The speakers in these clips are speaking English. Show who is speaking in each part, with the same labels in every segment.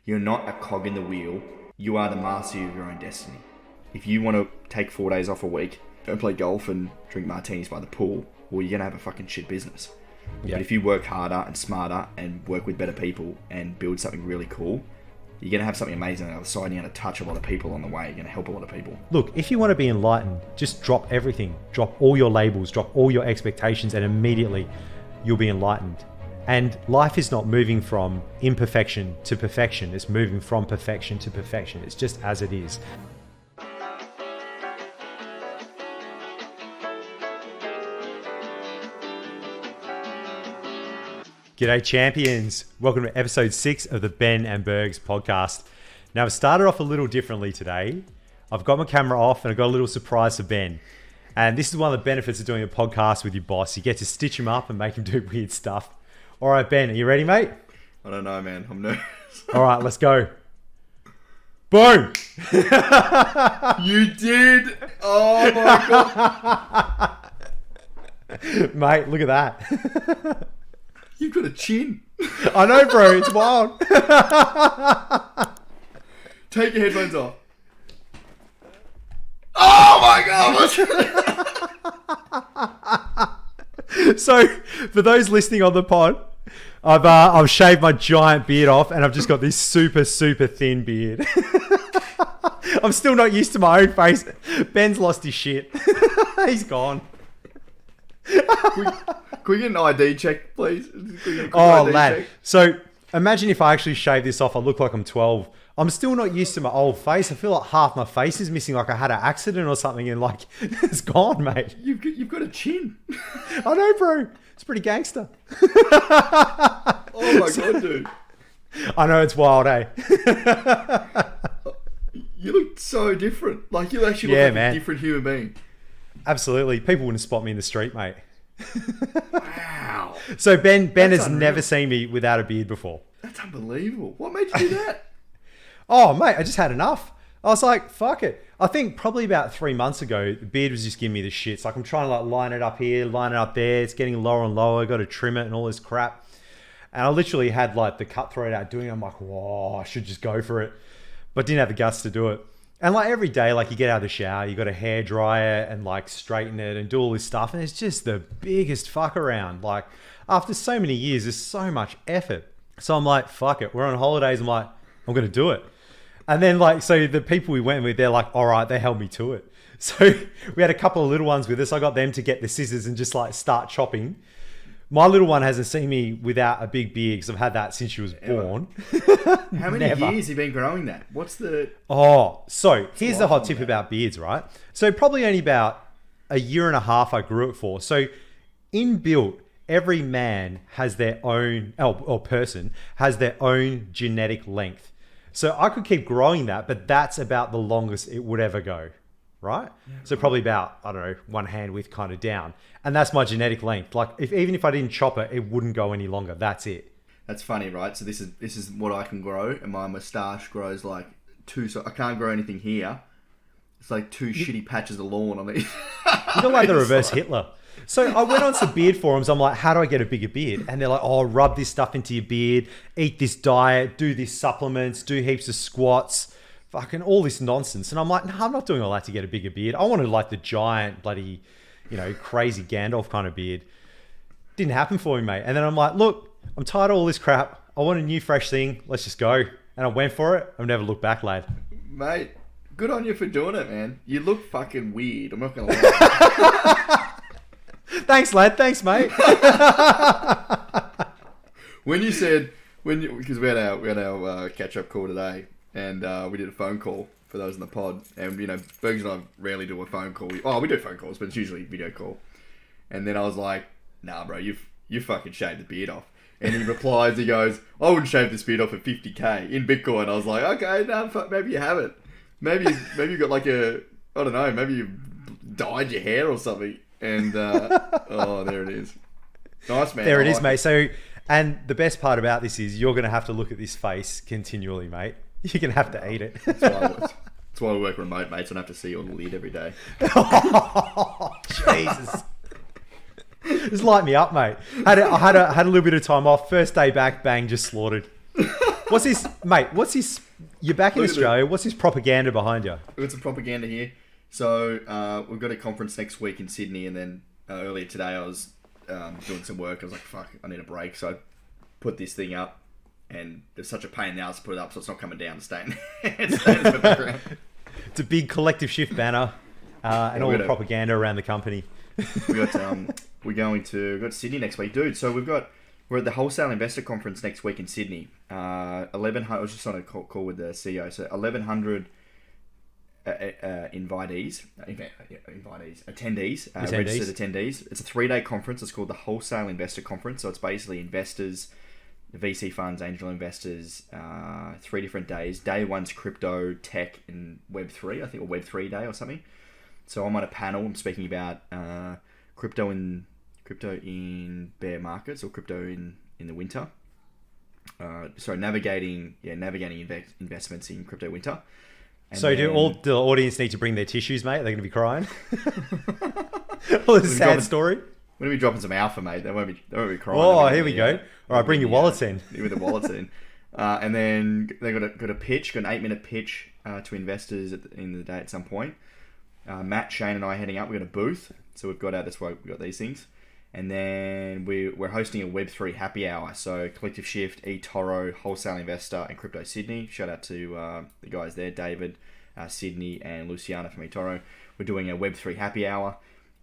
Speaker 1: You're not a cog in the wheel. You are the master of your own destiny. If you want to take 4 days off a week, don't play golf and drink martinis by the pool, well, you're going to have a fucking shit business. Yep. But if you work harder and smarter and work with better people and build something really cool, you're going to have something amazing on the other side, and you're going to touch a lot of people on the way. You're going to help a lot of people.
Speaker 2: Look, if you want to be enlightened, just drop everything. Drop all your labels, drop all your expectations, and immediately you'll be enlightened. And life is not moving from imperfection to perfection. It's moving from perfection to perfection. It's just as it is. G'day champions. Welcome to episode 6 of the Ben and Bergs podcast. Now I've started off a little differently today. I've got my camera off and I've got a little surprise for Ben. And this is one of the benefits of doing a podcast with your boss. You get to stitch him up and make him do weird stuff. All right, Ben, are you ready, mate?
Speaker 1: I don't know, man. I'm nervous.
Speaker 2: All right, let's go. Boom!
Speaker 1: You did! Oh my God.
Speaker 2: Mate, look at that.
Speaker 1: You've got a chin.
Speaker 2: I know, bro. It's wild.
Speaker 1: Take your headphones off. Oh my God.
Speaker 2: So, for those listening on the pod, I've shaved my giant beard off and I've just got this super thin beard. I'm still not used to my own face. Ben's lost his shit. He's gone.
Speaker 1: Can we get an ID check, please?
Speaker 2: Oh, lad. Check? So imagine if I actually shave this off, I look like I'm 12. I'm still not used to my old face. I feel like half my face is missing, like I had an accident or something, and like it's gone, mate.
Speaker 1: You've got a chin.
Speaker 2: I know, bro. It's pretty gangster.
Speaker 1: Oh my God, dude.
Speaker 2: I know, it's wild, eh?
Speaker 1: You look so different. Like you actually look like a different human being.
Speaker 2: Absolutely. People wouldn't spot me in the street, mate.
Speaker 1: Wow.
Speaker 2: So Ben has never seen me without a beard before.
Speaker 1: That's unbelievable. What made you do that?
Speaker 2: Oh, mate, I just had enough. I was like, fuck it. I think probably about 3 months ago, the beard was just giving me the shits. Like I'm trying to like line it up here, line it up there. It's getting lower and lower. Got to trim it and all this crap. And I literally had like the cutthroat out doing it. I'm like, whoa, I should just go for it. But didn't have the guts to do it. And like every day, like you get out of the shower, you got a hair dryer and like straighten it and do all this stuff. And it's just the biggest fuck around. Like after so many years, there's so much effort. So I'm like, fuck it. We're on holidays. I'm like, I'm going to do it. And then like, so the people we went with, they're like, all right, they held me to it. So we had a couple of little ones with us. I got them to get the scissors and just like start chopping. My little one hasn't seen me without a big beard because I've had that since she was born.
Speaker 1: How many years have you been growing that? What's the...
Speaker 2: Oh, so here's the hot tip about beards, right? So probably only about a year and a half I grew it for. So inbuilt, every man has their own, or person has their own genetic length. So I could keep growing that, but that's about the longest it would ever go. Right? Yeah, so probably about, I don't know, one hand width kind of down. And that's my genetic length. Like even if I didn't chop it, it wouldn't go any longer. That's it.
Speaker 1: That's funny, right? So this is what I can grow, and my moustache grows like two, so I can't grow anything here. It's like two shitty patches of lawn on these.
Speaker 2: You're like the reverse Hitler. So I went on some beard forums. I'm like, how do I get a bigger beard? And they're like, oh, rub this stuff into your beard, eat this diet, do these supplements, do heaps of squats. Fucking all this nonsense. And I'm like, no, I'm not doing all that to get a bigger beard. I wanted like the giant bloody, crazy Gandalf kind of beard. Didn't happen for me, mate. And then I'm like, look, I'm tired of all this crap. I want a new fresh thing. Let's just go. And I went for it. I've never looked back, lad.
Speaker 1: Mate, good on you for doing it, man. You look fucking weird. I'm not going to lie.
Speaker 2: Thanks, lad. Thanks, mate.
Speaker 1: Because we had our catch-up call today. And we did a phone call for those in the pod. And, Bergs and I rarely do a phone call. We do phone calls, but it's usually video call. And then I was like, nah, bro, you fucking shaved the beard off. And he replies, he goes, I wouldn't shave this beard off at 50K in Bitcoin. I was like, okay, no, maybe you haven't. Maybe you got like I don't know, maybe you dyed your hair or something. And, there it is. Nice, man.
Speaker 2: There it is, mate. So, and the best part about this is you're going to have to look at this face continually, mate. You're going to have to eat it.
Speaker 1: That's why we work remote, mate, so I don't have to see your lid every day.
Speaker 2: Oh, Jesus. Just light me up, mate. I had a little bit of time off. First day back, bang, just slaughtered. What's this, mate? What's this? You're back in
Speaker 1: Look at
Speaker 2: Australia. What's this propaganda behind you?
Speaker 1: We've got some propaganda here. So we've got a conference next week in Sydney, and then earlier today I was doing some work. I was like, fuck, I need a break. So I put this thing up, and there's such a pain in the ass to put it up, so it's not coming down to stay in the background.
Speaker 2: It's a big collective shift banner and all the propaganda around the company.
Speaker 1: We've got Sydney next week, dude. So we're at the Wholesale Investor Conference next week in Sydney. 1,100. I was just on a call with the CEO. So 1,100 attendees, registered attendees. It's a 3-day conference. It's called the Wholesale Investor Conference. So it's basically investors, VC funds, angel investors, 3 different days. Day 1's crypto, tech, and Web3. I think a Web3 day or something. So I'm on a panel. I'm speaking about crypto in bear markets, or crypto in the winter. Navigating investments in crypto winter. And
Speaker 2: so do all the audience need to bring their tissues, mate? They're going to be crying. Well, it's a sad story.
Speaker 1: We're going to be dropping some alpha, mate. They won't be crying.
Speaker 2: Oh, here we go. All right, bring your wallets in.
Speaker 1: With the wallets in. And then they got a pitch, got an 8-minute pitch to investors at the end of the day at some point. Matt, Shane, and I are heading up. We've got a booth, so we've got that's why we've got these things. And then we're hosting a Web3 happy hour. So Collective Shift, eToro, Wholesale Investor, and Crypto Sydney. Shout out to the guys there, David, Sydney, and Luciana from eToro. We're doing a Web3 happy hour.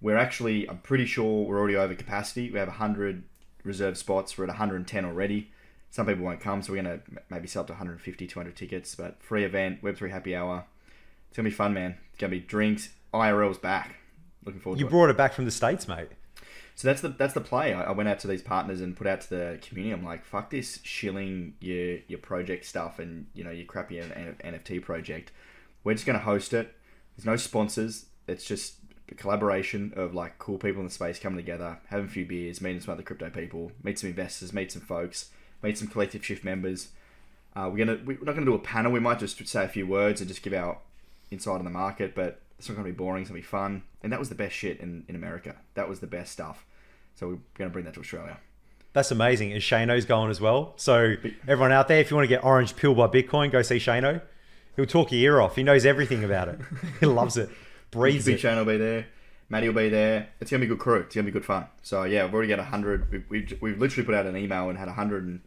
Speaker 1: I'm pretty sure we're already over capacity. We have 100 reserved spots. We're at 110 already. Some people won't come, so we're going to maybe sell up to 150, 200 tickets. But free event, Web3 happy hour. It's going to be fun, man. It's going to be drinks. IRL's back. Looking forward to it.
Speaker 2: You brought it back from the States, mate.
Speaker 1: So that's the play. I went out to these partners and put out to the community. I'm like, fuck this shilling your project stuff and your crappy NFT project. We're just going to host it. There's no sponsors. It's just a collaboration of like cool people in the space coming together, having a few beers, meeting some other crypto people, meet some investors, meet some folks, meet some Collective Shift members. We're not gonna do a panel. We might just say a few words and just give our insight on the market, but it's not going to be boring. It's going to be fun. And that was the best shit in America. That was the best stuff. So we're going to bring that to Australia.
Speaker 2: That's amazing. And Shano's going as well. So everyone out there, if you want to get Orange Pill by Bitcoin, go see Shano. He'll talk your ear off. He knows everything about it. He loves it. Breathes
Speaker 1: Big
Speaker 2: it.
Speaker 1: Shano will be there. Matty will be there. It's going to be a good crew. It's going to be good fun. So yeah, we've already got 100. We've literally put out an email and had 100, and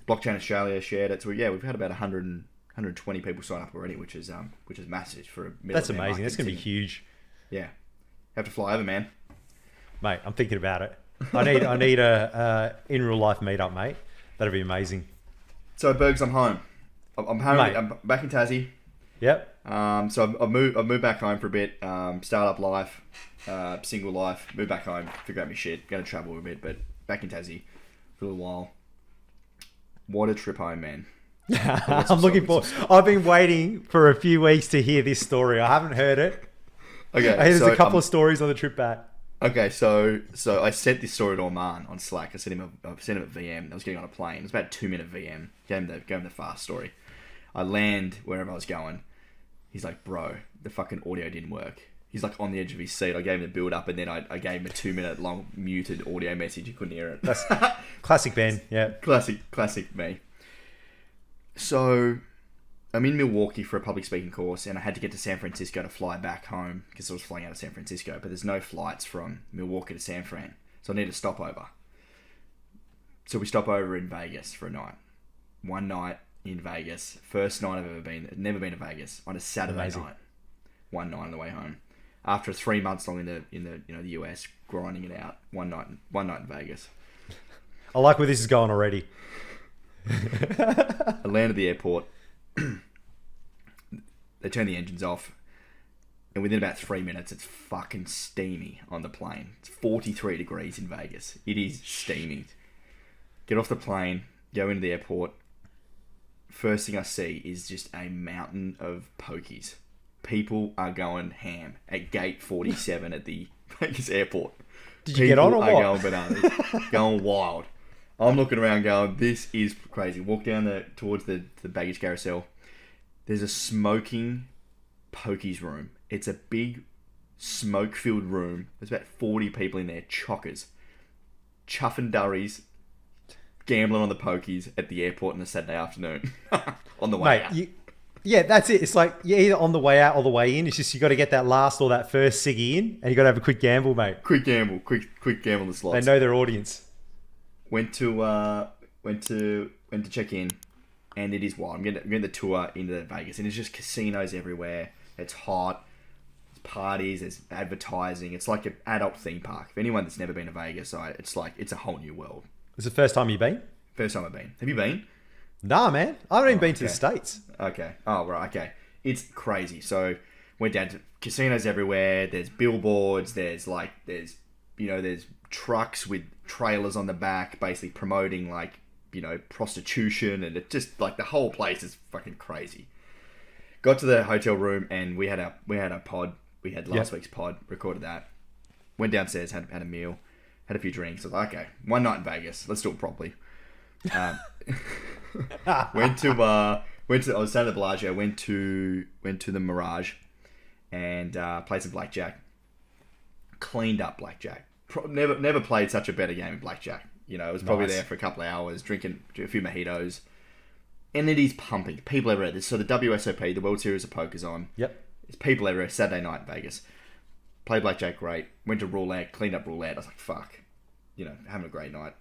Speaker 1: Blockchain Australia shared it. So yeah, we've had about 120 people sign up already, which is massive for a middle.
Speaker 2: That's amazing. That's going to be huge.
Speaker 1: Yeah, have to fly over, man.
Speaker 2: Mate, I'm thinking about it. I need a in real life meetup, mate. That'd be amazing.
Speaker 1: So Bergs, I'm home. I'm home.
Speaker 2: Mate.
Speaker 1: I'm back in Tassie.
Speaker 2: Yep.
Speaker 1: So I've moved back home for a bit. Startup life, single life. Moved back home. Figure out my shit. Going to travel a bit, but back in Tassie for a little while. What a trip home, man.
Speaker 2: I'm looking forward. I've been waiting for a few weeks to hear this story. I haven't heard it.
Speaker 1: Okay,
Speaker 2: There's a couple of stories on the trip back.
Speaker 1: Okay, so I sent this story to Oman on Slack. I sent him a VM. I was getting on a plane. It was about a 2-minute VM. Gave him the fast story. I land wherever I was going. He's like, bro, the fucking audio didn't work. He's like on the edge of his seat. I gave him the build up, and then I gave him a 2-minute long muted audio message. He couldn't hear it.
Speaker 2: That's classic Ben. Yeah.
Speaker 1: Classic me. So I'm in Milwaukee for a public speaking course, and I had to get to San Francisco to fly back home because I was flying out of San Francisco, but there's no flights from Milwaukee to San Fran. So I need a stopover. So we stop over in Vegas for a night. One night in Vegas. First night I've ever been. Never been to Vegas. On a Saturday night. One night on the way home. After 3 months long in the US, grinding it out. One night in Vegas.
Speaker 2: I like where this is going already.
Speaker 1: I land at the airport. They turn the engines off, and within about 3 minutes, it's fucking steamy on the plane. It's 43 degrees in Vegas. It is steamy. Get off the plane, go into the airport. First thing I see is just a mountain of pokies. People are going ham at gate 47 at the Vegas airport.
Speaker 2: Did you get on or what?
Speaker 1: People are going bananas, going wild. I'm looking around going, this is crazy. Walk down towards the baggage carousel. There's a smoking pokies room. It's a big smoke-filled room. There's about 40 people in there, chockers, chuffing durries, gambling on the pokies at the airport on a Saturday afternoon on the way out.
Speaker 2: Yeah, that's it. It's like you're either on the way out or the way in. It's just you got to get that last or that first ciggy in, and you got to have a quick gamble, mate.
Speaker 1: Quick gamble the slots.
Speaker 2: They know their audience.
Speaker 1: Went to check in, and it is wild. I'm getting the tour into Vegas, and it's just casinos everywhere. It's hot. There's parties. There's advertising. It's like an adult theme park. For anyone that's never been to Vegas, it's a whole new world.
Speaker 2: It's the first time you've been?
Speaker 1: First time I've been. Have you been?
Speaker 2: Nah, man. I haven't even been to the States.
Speaker 1: Okay. Oh, right. Okay. It's crazy. So, went down to casinos everywhere. There's billboards. There's trucks with trailers on the back, basically promoting prostitution, and it just like the whole place is fucking crazy. Got to the hotel room and we had a pod. We had last week's pod. Recorded that. Went downstairs, had a meal, had a few drinks. I was like, okay, one night in Vegas. Let's do it properly. Went to I was staying at the Bellagio. Went to the Mirage and played some blackjack. Cleaned up blackjack. Never played such a better game of blackjack. I was probably there for a couple of hours, drinking a few mojitos. And it is pumping. People everywhere. So the WSOP, the World Series of Poker's on.
Speaker 2: Yep.
Speaker 1: There's people everywhere. Saturday night in Vegas. Played blackjack great. Went to roulette. Cleaned up roulette. I was like, fuck. Having a great night.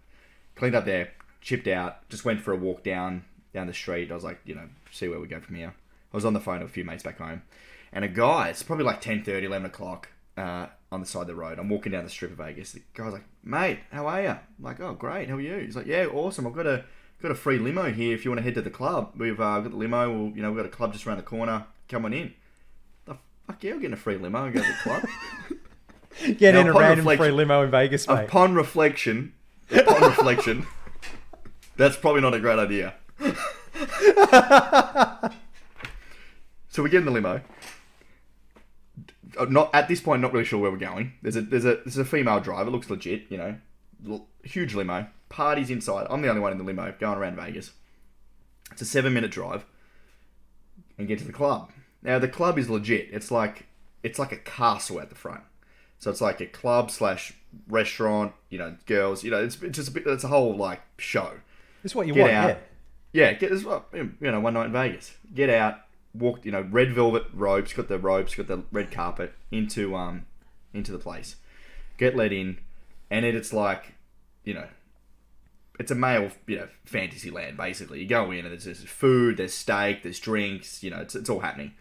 Speaker 1: Cleaned up there. Chipped out. Just went for a walk down the street. I was like, see where we go from here. I was on the phone with a few mates back home. And a guy, it's probably like 10:30, 11 o'clock on the side of the road. I'm walking down the strip of Vegas. The guy's like, mate, how are you? I'm like, oh, great. How are you? He's like, yeah, awesome. I've got a free limo here if you want to head to the club. We've got the limo. We've got a club just around the corner. Come on in. The fuck yeah, I'll get a free limo and go to the club.
Speaker 2: Get in a random free limo in Vegas, mate.
Speaker 1: Upon reflection, that's probably not a great idea. So we get in the limo. Not at this point, not really sure where we're going. There's a female driver. Looks legit, huge limo. Parties inside. I'm the only one in the limo going around Vegas. It's a 7-minute drive, and get to the club. Now the club is legit. It's like a castle at the front. So it's like a club / restaurant. Girls. It's a whole show.
Speaker 2: That's what you want.
Speaker 1: Out. Yeah. Get this. One night in Vegas. Get out. Walk, red velvet robes, got the red carpet into the place. Get let in, and it's like, it's a male, fantasy land basically. You go in and there's food, there's steak, there's drinks, it's all happening.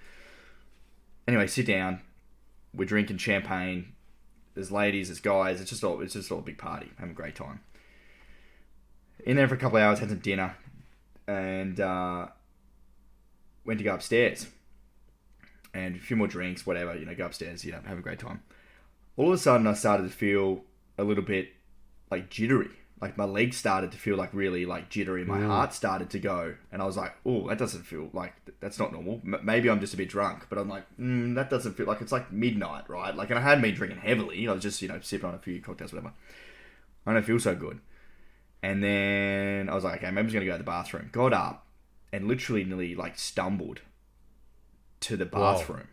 Speaker 1: Anyway, sit down. We're drinking champagne. There's ladies, there's guys. It's just all a big party. Having a great time. In there for a couple of hours, had some dinner, and went to go upstairs and a few more drinks, whatever, go upstairs, have a great time. All of a sudden I started to feel a little bit jittery. My legs started to feel really jittery. My heart started to go, and I was like, oh, that doesn't feel that's not normal. Maybe I'm just a bit drunk, but I'm like, that doesn't feel it's midnight, right? And I hadn't been drinking heavily. I was just, sipping on a few cocktails, whatever. I don't feel so good. And then I was like, okay, maybe I'm just going to go to the bathroom. Got up and literally nearly stumbled to the bathroom. Whoa.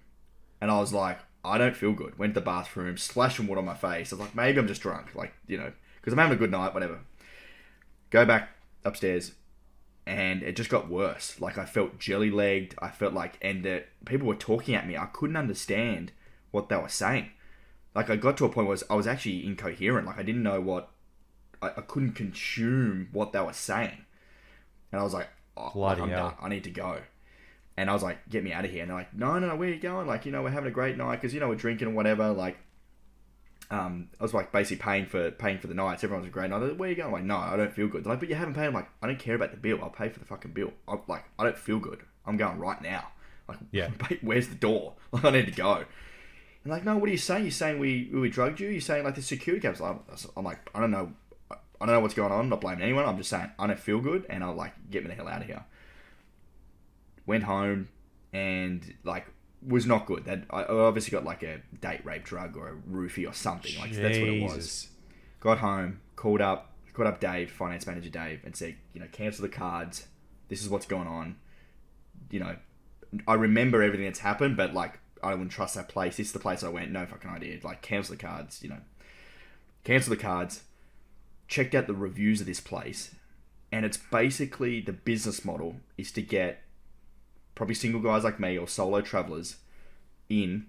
Speaker 1: And I was like, I don't feel good. Went to the bathroom, splashing water on my face. I was like, maybe I'm just drunk. Because I'm having a good night, whatever. Go back upstairs, and it just got worse. I felt jelly-legged. I felt and the people were talking at me. I couldn't understand what they were saying. I got to a point where I was actually incoherent. I didn't know what... I couldn't consume what they were saying. And I was like, I'm done. I need to go. And I was like, get me out of here. And they're like, no, where are you going? We're having a great night because, we're drinking and whatever. I was basically paying for the nights. Everyone's a great night. Like, where are you going? I'm like, no, I don't feel good. They're like, but you haven't paid. I'm like, I don't care about the bill. I'll pay for the fucking bill. I don't feel good. I'm going right now.
Speaker 2: Yeah.
Speaker 1: Where's the door? I need to go. And no, what are you saying? You're saying we drugged you? You're saying the security cameras? I'm like, I don't know. I don't know what's going on. I'm not blaming anyone. I'm just saying I don't feel good, and I'll get me the hell out of here. Went home and was not good. I obviously got a date rape drug or a roofie or something. That's what it was. Got home, called up Dave, finance manager Dave, and said, cancel the cards. This is what's going on. I remember everything that's happened, but I wouldn't trust that place. This is the place I went. No fucking idea. Cancel the cards. Cancel the cards. Checked out the reviews of this place, And it's basically the business model is to get probably single guys like me or solo travelers in,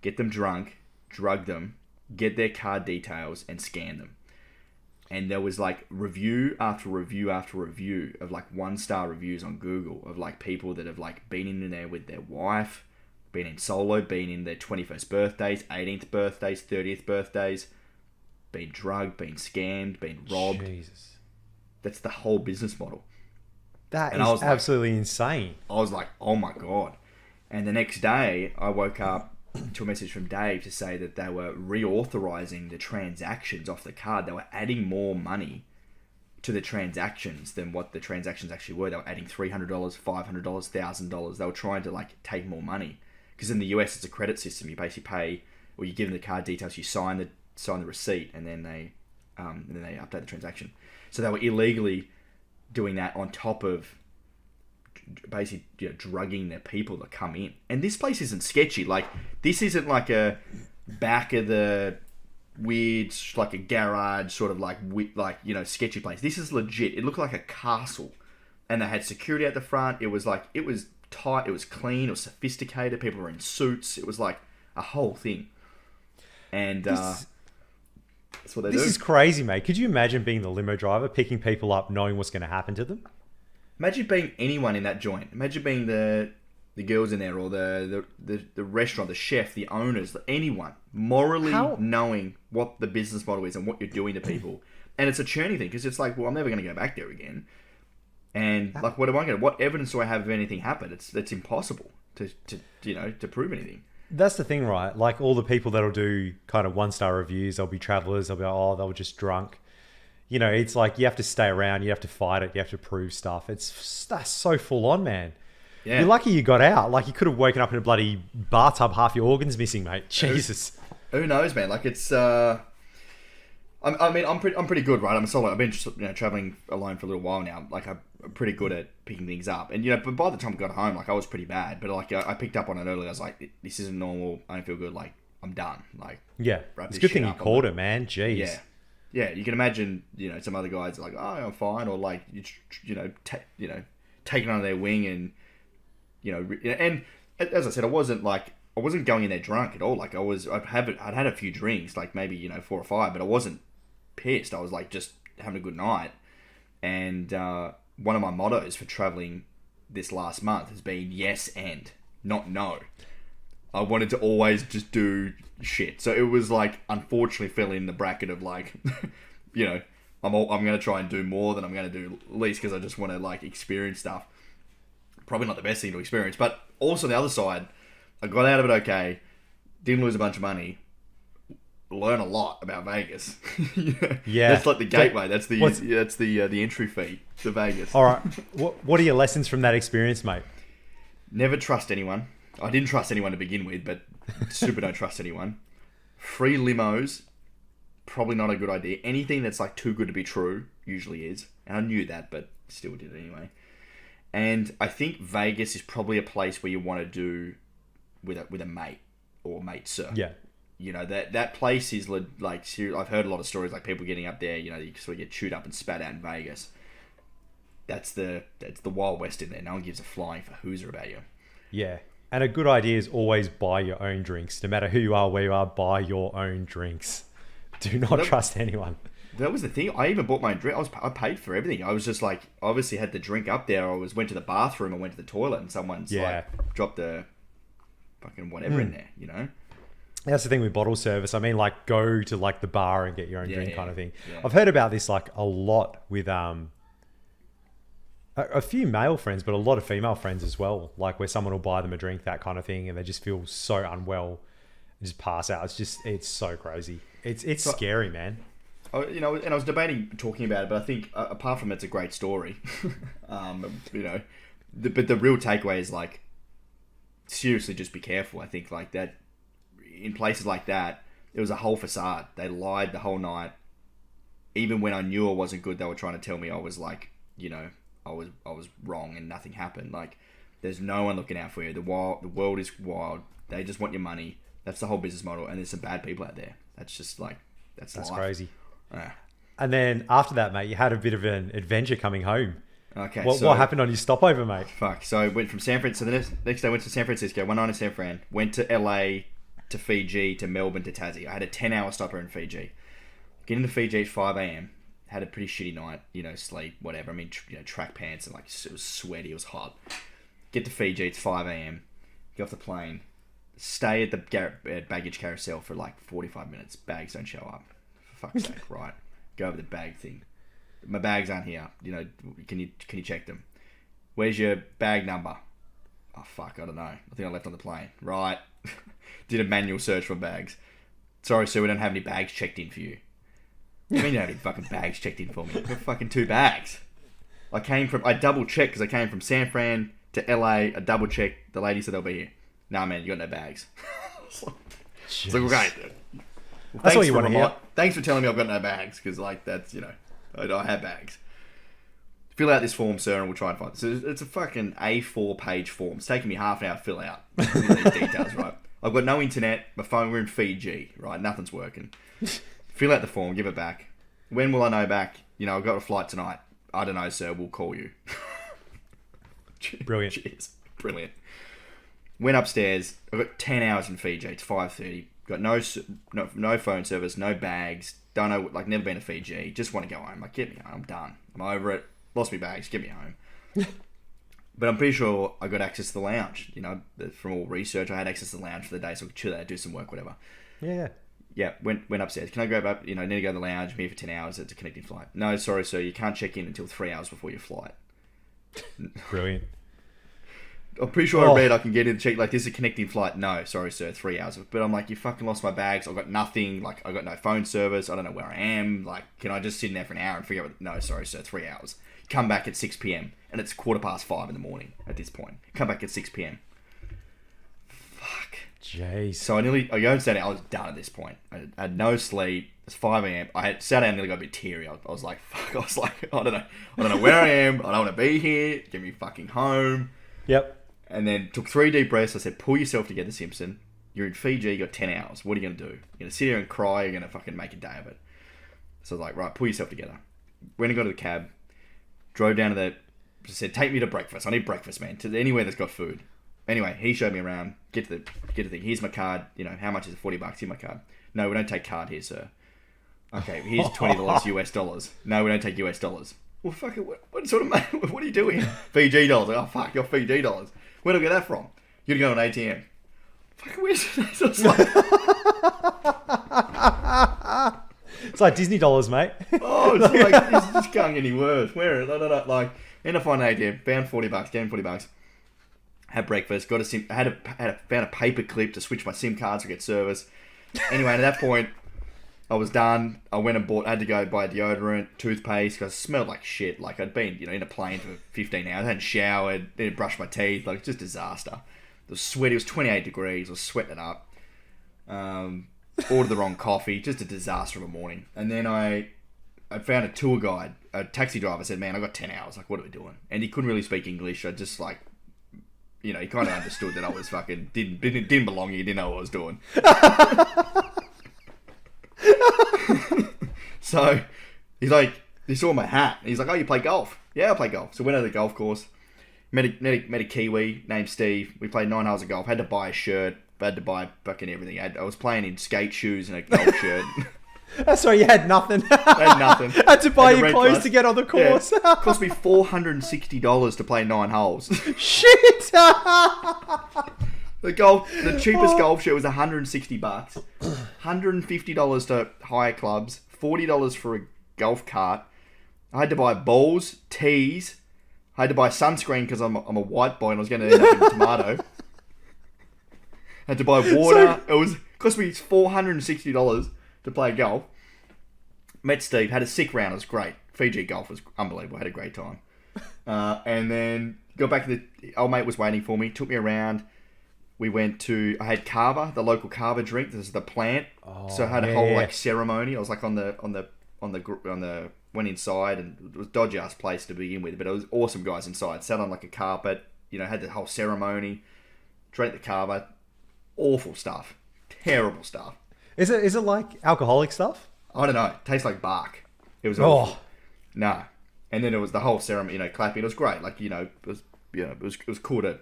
Speaker 1: get them drunk, drug them, get their card details, and scan them. And there was like review after review after review of like 1-star reviews on Google of like people that have like been in there with their wife, been in solo, been in their 21st birthdays, 18th birthdays, 30th birthdays, been drugged, been scammed, been robbed.
Speaker 2: Jesus.
Speaker 1: That's the whole business model.
Speaker 2: That
Speaker 1: And
Speaker 2: is absolutely insane.
Speaker 1: I was like, oh my God. And the next day, I woke up to a message from Dave to say that they were reauthorizing the transactions off the card. They were adding more money to the transactions than what the transactions actually were. They were adding $300, $500, $1,000. They were trying to like take more money. Because in the US, it's a credit system. You basically pay, or you give them the card details, you sign the receipt, and then they update the transaction. So they were illegally doing that on top of basically drugging their people that come in. And this place isn't sketchy. Like, this isn't like a back of the weird, like a garage sort of like sketchy place. This is legit. It looked like a castle, and they had security at the front. It was tight. It was clean. It was sophisticated. People were in suits. It was like a whole thing. And that's what they do.
Speaker 2: This is crazy, mate. Could you imagine being the limo driver, picking people up, knowing what's going to happen to them?
Speaker 1: Imagine being anyone in that joint. Imagine being the girls in there, or the restaurant, the chef, the owners, anyone. Morally knowing what the business model is and what you're doing to people. And it's a churning thing, because it's like, well, I'm never going to go back there again. And like, what evidence do I have of anything happened? It's impossible to prove anything.
Speaker 2: That's the thing, right? Like, all the people that'll do kind of 1-star reviews, they'll be travelers, they'll be like, oh, they were just drunk. It's like you have to stay around, you have to fight it, you have to prove stuff. That's so full on, man. Yeah. You're lucky you got out. Like, you could have woken up in a bloody bathtub, half your organs missing, mate. Jesus.
Speaker 1: Who knows, man? Like, it's I'm pretty good, right? I'm solo. I've been traveling alone for a little while now. Like, I'm pretty good at picking things up. And but by the time I got home, like, I was pretty bad. But like, I picked up on it early. I was like, this isn't normal. I don't feel good. Like, I'm done. Like,
Speaker 2: yeah, it's a good thing you called it, man. Jeez.
Speaker 1: Yeah. You can imagine, some other guys are like, oh, I'm fine, or like, taking under their wing, and and as I said, I wasn't going in there drunk at all. Like, I'd had a few drinks, like maybe 4 or 5, but I wasn't pissed. I was like just having a good night. And one of my mottos for traveling this last month has been yes and, not no. I wanted to always just do shit. So it was like, unfortunately, fell in the bracket of like, I'm going to try and do more than I'm going to do least, because I just want to like experience stuff. Probably not the best thing to experience, but also the other side, I got out of it okay, didn't lose a bunch of money, learn a lot about Vegas. Yeah, that's like the gateway. That's the entry fee to Vegas.
Speaker 2: All right, what are your lessons from that experience, mate?
Speaker 1: Never trust anyone. I didn't trust anyone to begin with, but super don't trust anyone. Free limos, probably not a good idea. Anything that's like too good to be true usually is, and I knew that, but still did it anyway. And I think Vegas is probably a place where you want to do with a mate or mate sir.
Speaker 2: Yeah.
Speaker 1: That place is like, I've heard a lot of stories like people getting up there, you sort of get chewed up and spat out in Vegas. That's the Wild West in there. No one gives a flying for hoozer about you.
Speaker 2: Yeah. And a good idea is always buy your own drinks. No matter who you are, where you are, buy your own drinks. Do not trust anyone.
Speaker 1: That was the thing. I even bought my own drink. I paid for everything. I was just like, obviously had the drink up there. I went to the bathroom. I went to the toilet, and someone's like dropped the fucking whatever in there.
Speaker 2: That's the thing with bottle service. I mean, like, go to like the bar and get your own drink kind of thing.
Speaker 1: Yeah.
Speaker 2: I've heard about this like a lot with a few male friends, but a lot of female friends as well. Like, where someone will buy them a drink, that kind of thing, and they just feel so unwell and just pass out. It's so crazy. It's scary, man.
Speaker 1: And I was debating talking about it, but I think apart from it's a great story, but the real takeaway is like, seriously, just be careful. I think like that, in places like that, it was a whole facade. They lied the whole night. Even when I knew I wasn't good, they were trying to tell me I was like, I was wrong and nothing happened. Like, there's no one looking out for you. The world is wild. They just want your money. That's the whole business model. And there's some bad people out there. That's just like, that's life.
Speaker 2: Crazy.
Speaker 1: Yeah.
Speaker 2: And then after that, mate, you had a bit of an adventure coming home.
Speaker 1: Okay.
Speaker 2: What happened on your stopover, mate?
Speaker 1: Fuck. So I went from San Francisco. The next day I went to San Francisco. One night in San Fran. Went to LA, to Fiji, to Melbourne, to Tassie. I had a 10-hour stopover in Fiji. Get into Fiji at 5 a.m. Had a pretty shitty night. Sleep, whatever. I mean, track pants and it was sweaty. It was hot. Get to Fiji. It's 5 a.m. Get off the plane. Stay at the baggage carousel for like 45 minutes. Bags don't show up. For fuck's sake, right? Go over the bag thing. My bags aren't here. Can you check them? Where's your bag number? Oh fuck, I don't know. I think I left on the plane. Right. Did a manual search for bags. Sorry, sir, we don't have any bags checked in for you. What do you mean you don't have any fucking bags checked in for me? I've got fucking 2 bags. I double checked because I came from San Fran to LA. I double checked. The lady said they'll be here. Nah, man, you got no bags. It's like, okay. Well,
Speaker 2: that's what you want to hear.
Speaker 1: Thanks for telling me I've got no bags, because that's, I have bags. Fill out this form, sir, and we'll try and find it. So it's a fucking A4 page form. It's taking me half an hour to fill out these details, right? I've got no internet. My phone, we're in Fiji, right? Nothing's working. Fill out the form, give it back. When will I know back? I've got a flight tonight. I don't know, sir. We'll call you.
Speaker 2: Brilliant.
Speaker 1: Cheers. Brilliant. Went upstairs. I've got 10 hours in Fiji. It's 5:30. Got no phone service, no bags. Don't know, never been to Fiji. Just want to go home. Get me home. I'm done. I'm over it. Lost my bags. Get me home. But I'm pretty sure I got access to the lounge. From all research, I had access to the lounge for the day, so I could chill there, do some work, whatever.
Speaker 2: Yeah.
Speaker 1: Yeah, went upstairs. Can I go up? Need to go to the lounge. I'm here for 10 hours. It's a connecting flight. No, sorry, sir. You can't check in until 3 hours before your flight.
Speaker 2: Brilliant.
Speaker 1: I'm pretty sure I read I can get in and check, this is a connecting flight. No, sorry, sir, 3 hours. But I'm you fucking lost my bags. I've got nothing. I got no phone service. I don't know where I am. Can I just sit in there for an hour and figure out? No, sorry, sir, 3 hours. Come back at 6 p.m. And it's 5:15 in the morning at this point. Come back at 6 p.m. Fuck.
Speaker 2: Jeez.
Speaker 1: So I go and sat down. I was done at this point. I had no sleep. It's 5 a.m. I had sat down and nearly got a bit teary. I was like, fuck. I was like, I don't know where I am. I don't want to be here. Get me fucking home.
Speaker 2: Yep.
Speaker 1: And then took 3 deep breaths. I said, pull yourself together, Simpson. You're in Fiji. You got 10 hours. What are you going to do? You're going to sit here and cry. You're going to fucking make a day of it. So I was like, right, pull yourself together. Went and got to the cab. Drove down to said, take me to breakfast. I need breakfast, man. To anywhere that's got food. Anyway, he showed me around. Get to the thing. Here's my card. How much is it? $40. Here's my card. No, we don't take card here, sir. Okay, here's $20 US dollars. No, we don't take US dollars. Well, fuck it. What sort of what are you doing? Fiji dollars. Oh, fuck, you're Fiji dollars. Where do I get that from? You gotta go on an ATM. Fucking weird.
Speaker 2: It's like Disney dollars, mate.
Speaker 1: Oh, it's this just can't get any worse. Where? No. End up finding an ATM. Found $40. Gave him $40. Had breakfast. Got a SIM. Found a paper clip to switch my SIM cards to get service. Anyway, at that point, I was done. I went and had to go buy deodorant, toothpaste, because I smelled like shit. I'd been, in a plane for 15 hours. I hadn't showered, didn't brush my teeth. Just disaster. It was sweaty. It was 28 degrees. I was sweating it up. Ordered the wrong coffee. Just a disaster of a morning. And then I found a tour guide. A taxi driver said, man, I got 10 hours. What are we doing? And he couldn't really speak English. I just he kind of understood that I was fucking, didn't belong here. Didn't know what I was doing. So he saw my hat. He's like, oh, you play golf? Yeah, I play golf. So went out to the golf course. Met a Kiwi named Steve. We played 9 holes of golf. Had to buy a shirt. Had to buy fucking everything. I was playing in skate shoes and a golf shirt.
Speaker 2: That's why you had nothing.
Speaker 1: I had nothing.
Speaker 2: Had to buy your clothes to get on the course.
Speaker 1: Yeah. Cost me $460 to play 9 holes.
Speaker 2: Shit!
Speaker 1: The cheapest golf shirt was $160. $150 to hire clubs. $40 for a golf cart. I had to buy balls, tees. I had to buy sunscreen because I'm a white boy and I was going to end up in a tomato. Had to buy water. It cost me $460 to play golf. Met Steve. Had a sick round. It was great. Fiji golf was unbelievable. Had a great time. And then got back to the old mate was waiting for me. Took me around. We went to. I had kava, the local kava drink. This is the plant. So I had a whole ceremony. I was on the went inside, and it was a dodgy ass place to begin with, but it was awesome guys inside. Sat on a carpet. Had the whole ceremony. Drank the kava. Awful stuff. Terrible stuff.
Speaker 2: Is it like alcoholic stuff?
Speaker 1: I don't know. It tastes like bark. It was awful. No. And then it was the whole ceremony, clapping. It was great. Like, it was cool to,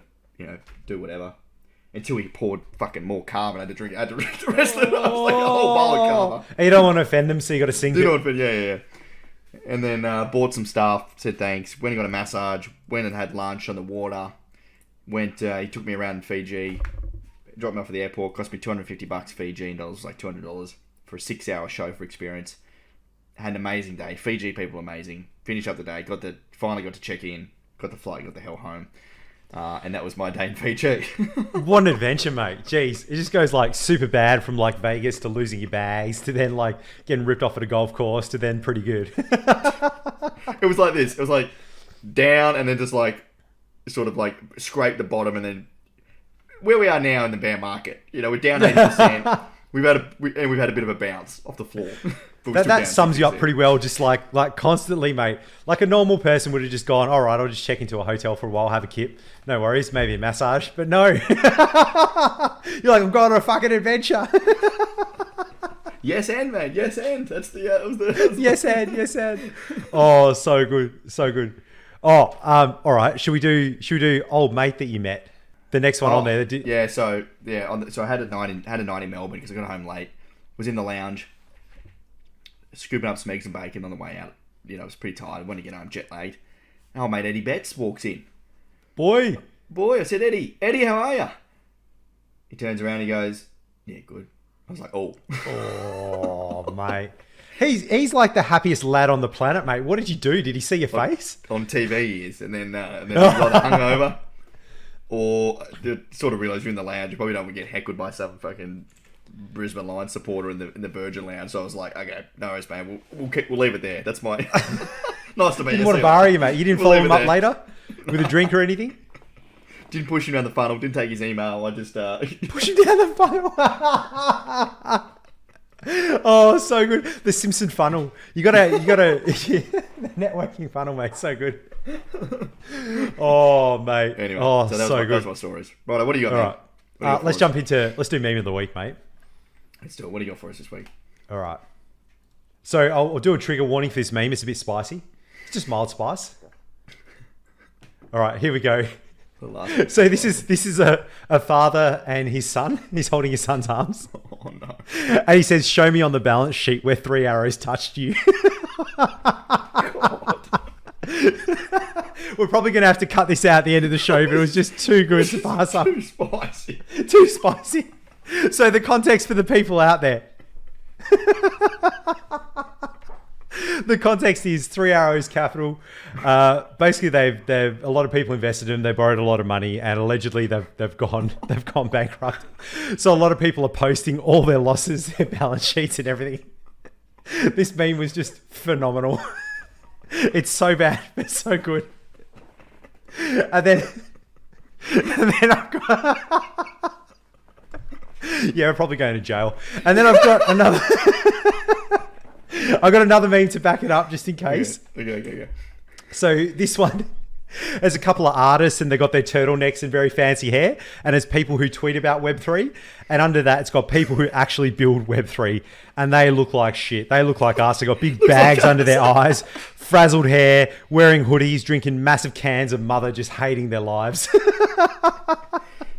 Speaker 1: do whatever. Until he poured fucking more cava. I had to drink the rest of it. I was like a whole bowl of cava.
Speaker 2: And you don't want to offend them, so you got to sing it.
Speaker 1: Yeah. And then bought some stuff, said thanks, went and got a massage, went and had lunch on the water, he took me around in Fiji, dropped me off at the airport, cost me $250 Fijian dollars, like $200 for a 6-hour chauffeur experience. Had an amazing day. Fiji people amazing. Finished up the day, finally got to check in, got the flight, got the hell home. And that was my day in Fiji.
Speaker 2: What an adventure, mate. Jeez. It just goes like super bad from like Vegas to losing your bags to then like getting ripped off at a golf course to then pretty good.
Speaker 1: It was like this. It was like down and then just like sort of like scrape the bottom and then where we are now in the bear market. We're down 80%. We've had a bit of a bounce off the floor.
Speaker 2: That sums you up pretty well, just like constantly, mate. Like a normal person would have just gone, all right, I'll just check into a hotel for a while, have a kip. No worries, maybe a massage. But no. You're like, I'm going on a fucking adventure.
Speaker 1: Yes, and man. Yes, and. That's the...
Speaker 2: Yes, and. Oh, so good. So good. Oh, all right. Should we do old mate that you met? The next one on there.
Speaker 1: So I had a night in Melbourne because I got home late. Was in the lounge, scooping up some eggs and bacon on the way out. I was pretty tired. Wanted to get home, jet lagged. Our mate Eddie Betts walks in.
Speaker 2: Boy,
Speaker 1: I said, Eddie, how are you? He turns around and he goes, yeah, good. I was like, oh,
Speaker 2: mate. He's like the happiest lad on the planet, mate. What did you do? Did he see your face?
Speaker 1: On TV he is, and then he's either hungover. Or sort of realise you're in the lounge. You probably don't want to get heckled by some fucking Brisbane Lions supporter in the Virgin Lounge. So I was like, okay, no worries, man. We'll leave it there. That's my nice to meet you.
Speaker 2: Didn't want to bar you, mate. You didn't follow him up later with a drink or anything.
Speaker 1: Didn't push him down the funnel. Didn't take his email. I just
Speaker 2: push him down the funnel. Oh, so good. The Simpson funnel. You gotta the networking funnel, mate. So good. Oh, mate.
Speaker 1: Anyway,
Speaker 2: so
Speaker 1: good.
Speaker 2: Good.
Speaker 1: Those my stories. Right, what do you got?
Speaker 2: All right. Let's do meme of the week, mate.
Speaker 1: Let's do it. What do you got for us this week?
Speaker 2: All right. So I'll do a trigger warning for this meme. It's a bit spicy. It's just mild spice. All right, here we go. So this is a father and his son. He's holding his son's arms.
Speaker 1: Oh no!
Speaker 2: And he says, "Show me on the balance sheet where 3 arrows touched you."
Speaker 1: God.
Speaker 2: We're probably going to have to cut this out at the end of the show, but it was just too good to pass up.
Speaker 1: Too spicy.
Speaker 2: Too spicy. So the context for the people out there. The context is 3 Arrows Capital. Basically, they've a lot of people invested in them. They borrowed a lot of money, and allegedly they've gone bankrupt. So a lot of people are posting all their losses, their balance sheets, and everything. This meme was just phenomenal. It's so bad, but so good. And then I've got yeah, we're probably going to jail. And then I've got another. I've got another meme to back it up just in case.
Speaker 1: Okay.
Speaker 2: So this one, there's a couple of artists and they got their turtlenecks and very fancy hair. And there's people who tweet about Web3. And under that, it's got people who actually build Web3. And they look like shit. They look like us. They got big bags under their eyes, frazzled hair, wearing hoodies, drinking massive cans of mother, just hating their lives.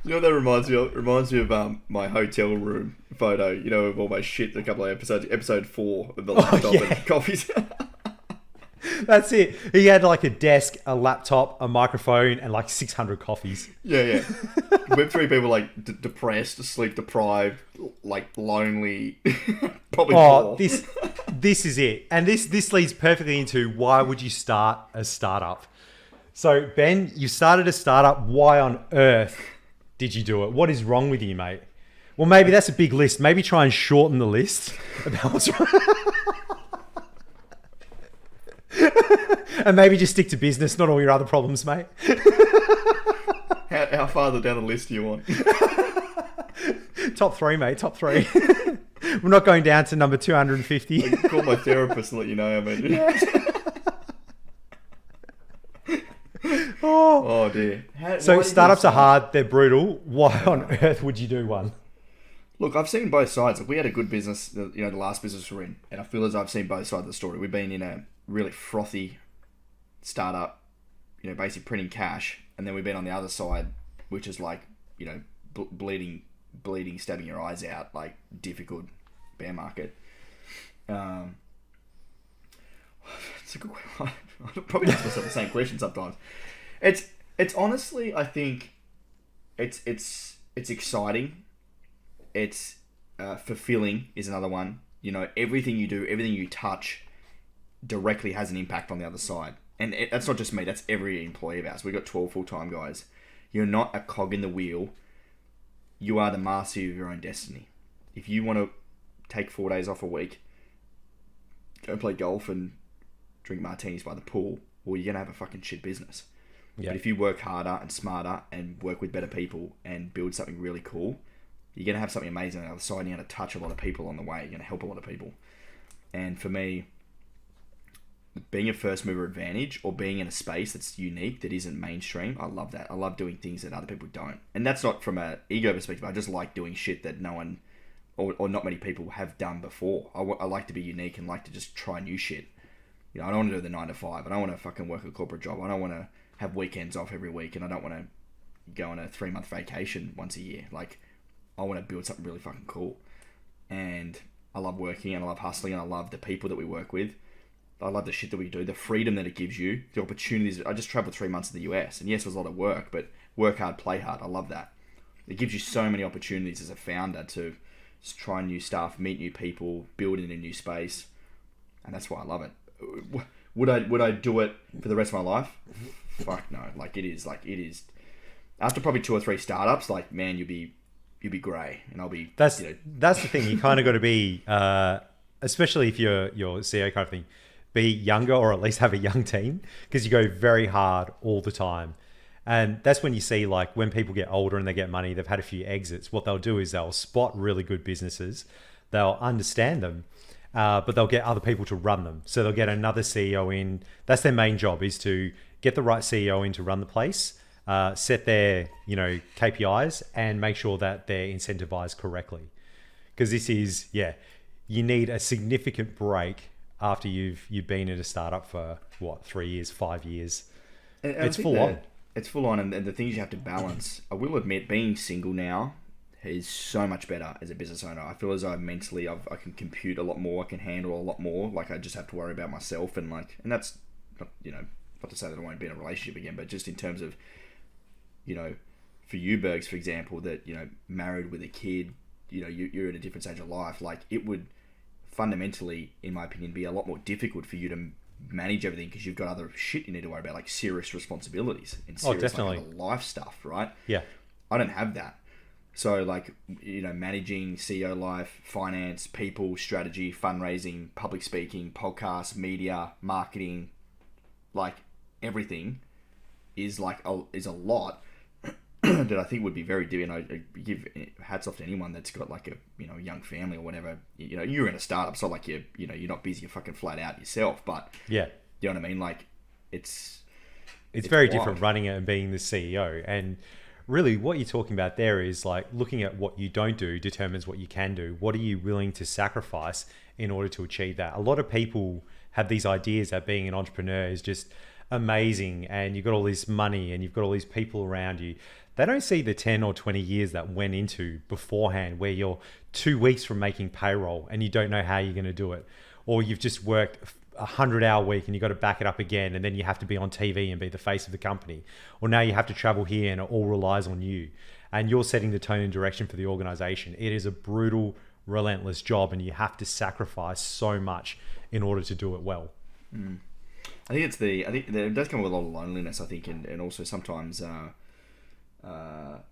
Speaker 1: You know what that reminds me of? It reminds me of my hotel room photo, of all my shit, a couple of episodes. Episode 4 of the laptop and coffees.
Speaker 2: That's it. He had like a desk, a laptop, a microphone, and like 600 coffees.
Speaker 1: Yeah. Web3 people like depressed, sleep deprived, like lonely, probably poor.
Speaker 2: This is it. And this leads perfectly into why would you start a startup? So Ben, you started a startup. Why on earth did you do it? What is wrong with you, mate? Well, maybe that's a big list. Maybe try and shorten the list about what's wrong. And maybe just stick to business, not all your other problems, mate.
Speaker 1: How far down the list do you want?
Speaker 2: Top 3, mate. Top 3. We're not going down to number 250.
Speaker 1: I can call my therapist and let you know how many. Oh dear.
Speaker 2: So startups are hard. They're brutal. Why on earth would you do one?
Speaker 1: Look, I've seen both sides. Like, we had a good business, the last business we're in, and I feel as I've seen both sides of the story. We've been in a really frothy startup, basically printing cash, and then we've been on the other side, which is like, bleeding, stabbing your eyes out, like difficult bear market. It's a good question. I probably ask myself the same question sometimes. It's honestly, I think, it's exciting. It's fulfilling is another one. Everything you do, everything you touch, directly has an impact on the other side. And that's not just me. That's every employee of ours. We've got 12 full-time guys. You're not a cog in the wheel. You are the master of your own destiny. If you want to take 4 days off a week, go play golf and drink martinis by the pool, well, you're going to have a fucking shit business.
Speaker 2: Yeah.
Speaker 1: But if you work harder and smarter and work with better people and build something really cool, you're going to have something amazing on the other side, and you're going to touch a lot of people on the way. You're going to help a lot of people. And for me, being a first mover advantage or being in a space that's unique, that isn't mainstream, I love that. I love doing things that other people don't. And that's not from an ego perspective. I just like doing shit that no one or not many people have done before. I like to be unique and like to just try new shit. I don't want to do the 9 to 5. I don't want to fucking work a corporate job. I don't want to have weekends off every week, and I don't want to go on a 3-month vacation once a year. Like, I want to build something really fucking cool. And I love working, and I love hustling, and I love the people that we work with. I love the shit that we do, the freedom that it gives you, the opportunities. I just traveled 3 months to the US, and yes, it was a lot of work, but work hard, play hard. I love that. It gives you so many opportunities as a founder to just try new stuff, meet new people, build in a new space, and that's why I love it. Would I do it for the rest of my life? Fuck no. Like, it is. After probably 2 or 3 startups, like, man, you'll be grey, and I'll be.
Speaker 2: That's the thing. You kind of got to be, especially if you're CEO kind of thing, be younger or at least have a young team, because you go very hard all the time. And that's when you see, like, when people get older and they get money, they've had a few exits, what they'll do is they'll spot really good businesses, they'll understand them, but they'll get other people to run them. So they'll get another CEO in. That's their main job, is to get the right CEO in to run the place, set their KPIs, and make sure that they're incentivized correctly. Because this is, you need a significant break after you've been in a startup for 3 years, 5 years.
Speaker 1: And
Speaker 2: it's full on.
Speaker 1: It's full on, and the things you have to balance. I will admit, being single now is so much better as a business owner. I feel as though mentally I can compute a lot more, I can handle a lot more. Like, I just have to worry about myself, and that's not, not to say that I won't be in a relationship again, but just in terms of, for you, Bergs, for example, that, married with a kid, you're at a different stage of life. Like, it would fundamentally, in my opinion, be a lot more difficult for you to manage everything, because you've got other shit you need to worry about, like serious responsibilities and serious
Speaker 2: definitely.
Speaker 1: like, life stuff, right?
Speaker 2: Yeah.
Speaker 1: I don't have that. So, like, managing CEO life, finance, people, strategy, fundraising, public speaking, podcasts, media, marketing, like, everything is a lot that I think would be very difficult. And I give hats off to anyone that's got, like, a young family or whatever. You're in a startup, so like you're not busy, you're fucking flat out yourself. But
Speaker 2: yeah,
Speaker 1: you know what I mean. Like, it's
Speaker 2: very
Speaker 1: wild.
Speaker 2: different running it and being the CEO. And really, what you're talking about there is, like, looking at what you don't do determines what you can do. What are you willing to sacrifice in order to achieve that? A lot of people have these ideas that being an entrepreneur is just amazing, and you've got all this money and you've got all these people around you. They don't see the 10 or 20 years that went into beforehand, where you're 2 weeks from making payroll and you don't know how you're going to do it. Or you've just worked a 100-hour week and you've got to back it up again, and then you have to be on TV and be the face of the company. Or now you have to travel here and it all relies on you. And you're setting the tone and direction for the organization. It is a brutal, relentless job, and you have to sacrifice so much in order to do it well.
Speaker 1: I think it does come with a lot of loneliness, I think, and also sometimes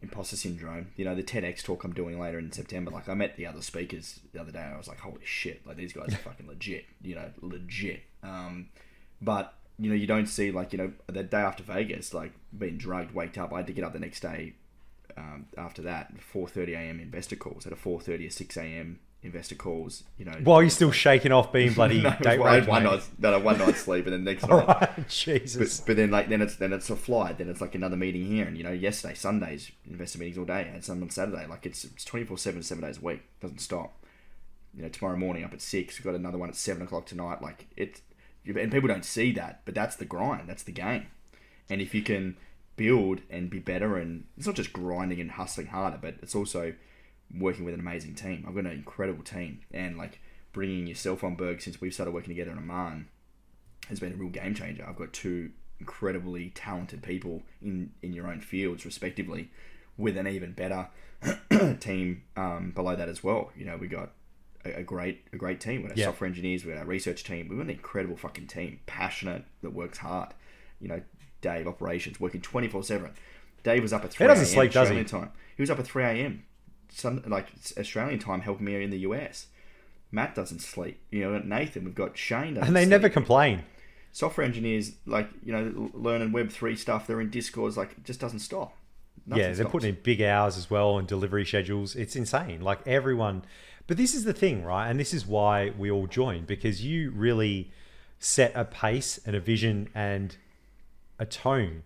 Speaker 1: imposter syndrome. The TEDx talk I'm doing later in September, like, I met the other speakers the other day, and I was like, holy shit, like, these guys are fucking legit, legit. But you don't see, like, the day after Vegas, like, being drugged, waked up, I had to get up the next day after that, 4:30 a.m. investor calls, at a 4:30 or 6 a.m. investor calls,
Speaker 2: While you're still shaking off being bloody
Speaker 1: no,
Speaker 2: date
Speaker 1: I
Speaker 2: range,
Speaker 1: had one
Speaker 2: mate.
Speaker 1: one night's sleep, and then next
Speaker 2: All
Speaker 1: night.
Speaker 2: right, Jesus.
Speaker 1: But then then it's a flight, then it's like another meeting here, and yesterday Sundays investor meetings all day, and some on Saturday, like it's 24/7, 7 days a week, doesn't stop. Tomorrow morning up at 6, we've got another one at 7 o'clock tonight. Like and people don't see that, but that's the grind, that's the game. And if you can build and be better, and it's not just grinding and hustling harder, but it's also working with an amazing team. I've got an incredible team, and like bringing yourself on Berg since we've started working together in Oman has been a real game changer. I've got 2 incredibly talented people in your own fields respectively, with an even better team below that as well. We got a great team. We've got our software engineers, we've got our research team. We've got an incredible fucking team, passionate, that works hard. Dave, operations, working 24/7. Dave was up at 3 a.m.
Speaker 2: He doesn't sleep, does he?
Speaker 1: Australian time. He was up at 3 a.m. Australian time, helping me in the US. Matt doesn't sleep. Nathan, we've got Shane.
Speaker 2: And they never complain.
Speaker 1: Software engineers, learning Web3 stuff, they're in Discords, it just doesn't stop. Nothing
Speaker 2: They're
Speaker 1: stops.
Speaker 2: putting in big hours as well and delivery schedules. It's insane. Like everyone, but this is the thing, right? And this is why we all joined, because you really set a pace and a vision and a tone,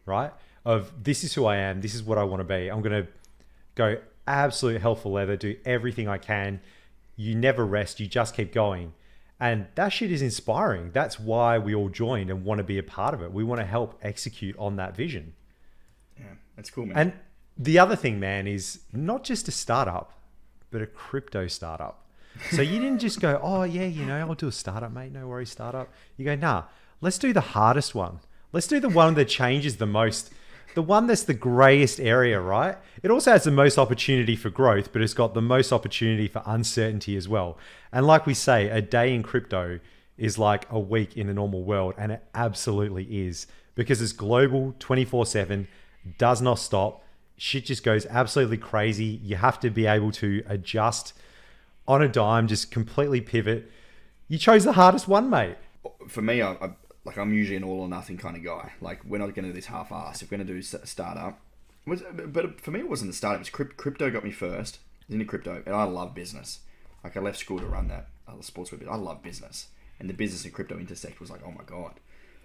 Speaker 2: right? Of this is who I am. This is what I want to be. I'm going to go absolute hell for leather, do everything I can. You never rest. You just keep going. And that shit is inspiring. That's why we all joined and want to be a part of it. We want to help execute on that vision.
Speaker 1: Yeah, that's cool, man.
Speaker 2: And the other thing, man, is not just a startup, but a crypto startup. So you didn't just go, oh yeah, I'll do a startup, mate. No worries, startup. You go, nah, let's do the hardest one. Let's do the one that changes the most. The one that's the grayest area, right? It also has the most opportunity for growth, but it's got the most opportunity for uncertainty as well. And like we say, a day in crypto is like a week in the normal world. And it absolutely is, because it's global 24/7, does not stop. Shit just goes absolutely crazy. You have to be able to adjust on a dime, just completely pivot. You chose the hardest one, mate.
Speaker 1: For me, I'm usually an all or nothing kind of guy. We're not going to do this half-assed. If we're going to do startup, but for me, it wasn't the startup. It was crypto got me first. I was into crypto, and I love business. I left school to run that sports web. I love business, and the business and crypto intersect was like, oh my god.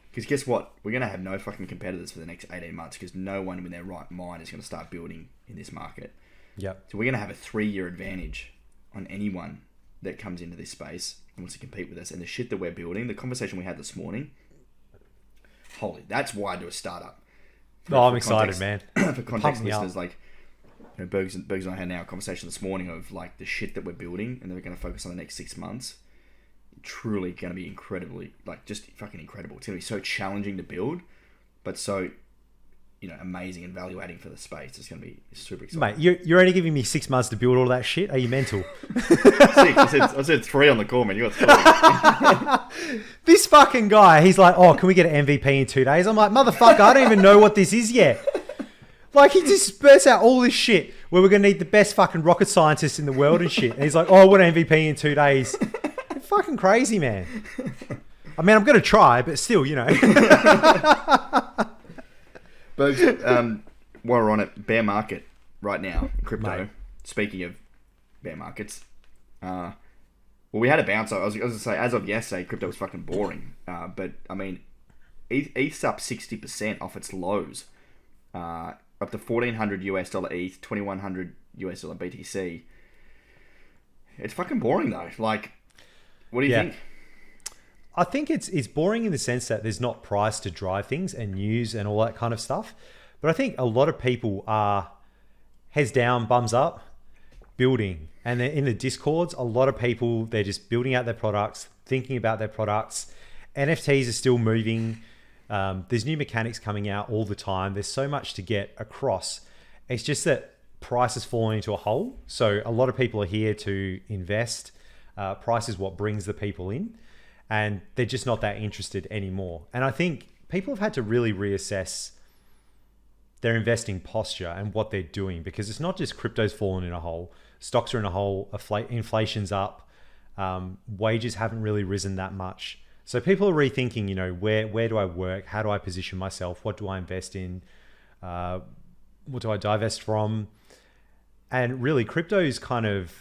Speaker 1: Because guess what? We're going to have no fucking competitors for the next 18 months, because no one in their right mind is going to start building in this market.
Speaker 2: Yep.
Speaker 1: So we're going to have a 3-year advantage on anyone that comes into this space and wants to compete with us. And the shit that we're building, the conversation we had this morning, that's why I do a startup.
Speaker 2: I'm excited, man.
Speaker 1: For context listeners, Bergs and I had now a conversation this morning of the shit that we're building, and then we're going to focus on the next 6 months. Truly going to be incredibly, just fucking incredible. It's going to be so challenging to build, but so, amazing and value adding for the space. It's going to be super exciting.
Speaker 2: Mate, you're only giving me 6 months to build all that shit? Are you mental?
Speaker 1: 6. I said 3 on the call, man. You got 3.
Speaker 2: This fucking guy, he's like, oh, can we get an MVP in 2 days? I'm like, motherfucker, I don't even know what this is yet. He just spurts out all this shit where we're going to need the best fucking rocket scientists in the world and shit. And he's like, oh, I want an MVP in 2 days. You're fucking crazy, man. I mean, I'm going to try, but still,
Speaker 1: Bergs, while we're on it, bear market right now, crypto.
Speaker 2: Mate. Speaking
Speaker 1: of bear markets, we had a bounce. I was going to say, as of yesterday, crypto was fucking boring. But I mean, ETH's up 60% off its lows, up to $1,400 ETH, $2,100 BTC. It's fucking boring though. What do you think?
Speaker 2: I think it's boring in the sense that there's not price to drive things and news and all that kind of stuff. But I think a lot of people are heads down, bums up, building. And then in the Discords, a lot of people, they're just building out their products, thinking about their products. NFTs are still moving. There's new mechanics coming out all the time. There's so much to get across. It's just that price has fallen into a hole. So a lot of people are here to invest. Price is what brings the people in. And they're just not that interested anymore. And I think people have had to really reassess their investing posture and what they're doing, because it's not just crypto's fallen in a hole. Stocks are in a hole. Inflation's up. Wages haven't really risen that much. So people are rethinking, where do I work? How do I position myself? What do I invest in? What do I divest from? And really, crypto is kind of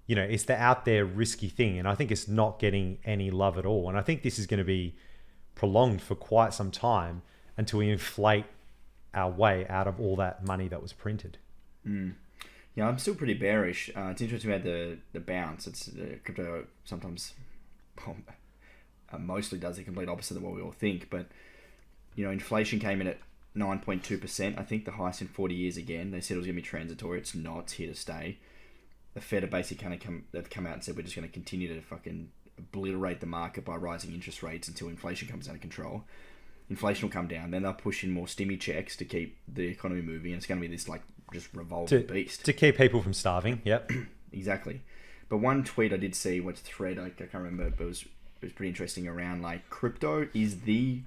Speaker 2: it's the out there risky thing. And I think it's not getting any love at all. And I think this is going to be prolonged for quite some time until we inflate our way out of all that money that was printed.
Speaker 1: Yeah, I'm still pretty bearish. It's interesting about the bounce. It's crypto sometimes mostly does the complete opposite of what we all think. But, inflation came in at 9.2%. I think the highest in 40 years again. They said it was going to be transitory. It's not. It's here to stay. The Fed have basically they've come out and said we're just going to continue to fucking obliterate the market by rising interest rates until inflation comes under control. Inflation will come down. Then they'll push in more stimmy checks to keep the economy moving. And it's going to be this just revolving beast.
Speaker 2: To keep people from starving. Yep.
Speaker 1: Exactly. But one tweet I did see, what thread, I can't remember, but it was pretty interesting around crypto is the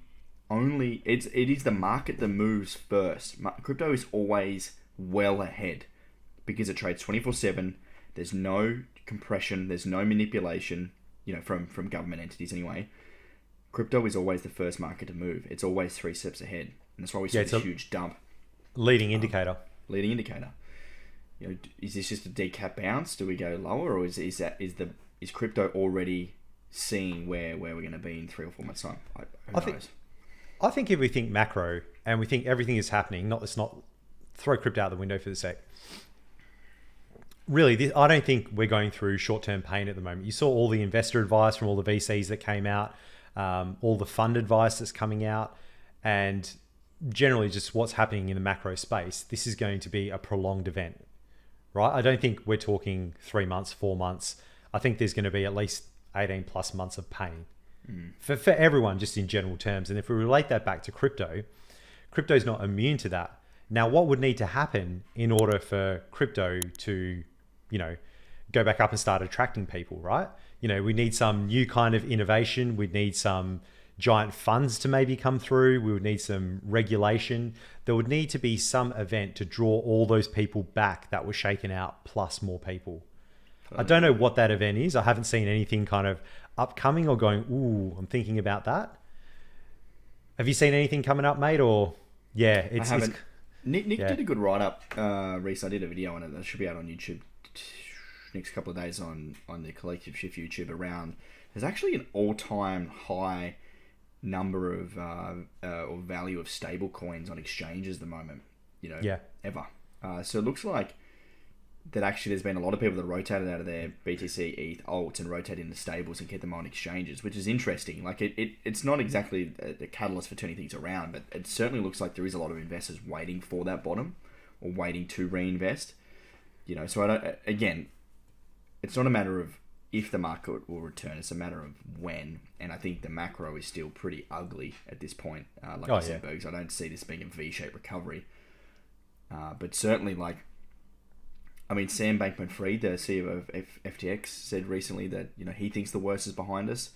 Speaker 1: only, it is the market that moves first. Crypto is always well ahead because it trades 24/7. There's no compression. There's no manipulation, from government entities anyway. Crypto is always the first market to move. It's always 3 steps ahead. And that's why we see this huge dump.
Speaker 2: Leading indicator.
Speaker 1: Leading indicator. Is this just a decap bounce? Do we go lower, or is crypto already seeing where we're going to be in 3 or 4 months' time? Who knows?
Speaker 2: I think if we think macro and we think everything is happening, let's not throw crypto out the window for the sec. Really, I don't think we're going through short-term pain at the moment. You saw all the investor advice from all the VCs that came out, all the fund advice that's coming out, and generally just what's happening in the macro space. This is going to be a prolonged event, right? I don't think we're talking 3 months, 4 months. I think there's going to be at least 18 plus months of pain for everyone, just in general terms. And if we relate that back to crypto's not immune to that. Now, what would need to happen in order for crypto to, go back up and start attracting people, right? We need some new kind of innovation. We'd need some giant funds to maybe come through. We would need some regulation. There would need to be some event to draw all those people back that were shaken out, plus more people. I don't know what that event is. I haven't seen anything kind of upcoming or going, ooh, I'm thinking about that. Have you seen anything coming up, mate? Or yeah,
Speaker 1: I haven't. Nick did a good write-up recently. I did a video on it that should be out on YouTube next couple of days on the Collective Shift YouTube around. There's actually an all-time high number of or value of stable coins on exchanges at the moment, ever. So it looks like that actually there's been a lot of people that rotated out of their BTC, ETH, alts and rotated into stables and kept them on exchanges, which is interesting. It's not exactly the catalyst for turning things around, but it certainly looks like there is a lot of investors waiting for that bottom or waiting to reinvest. So again, it's not a matter of if the market will return, it's a matter of when. And I think the macro is still pretty ugly at this point. I said, Bergs, I don't see this being a V-shaped recovery. But certainly, Sam Bankman-Fried, the CEO of FTX, said recently that he thinks the worst is behind us.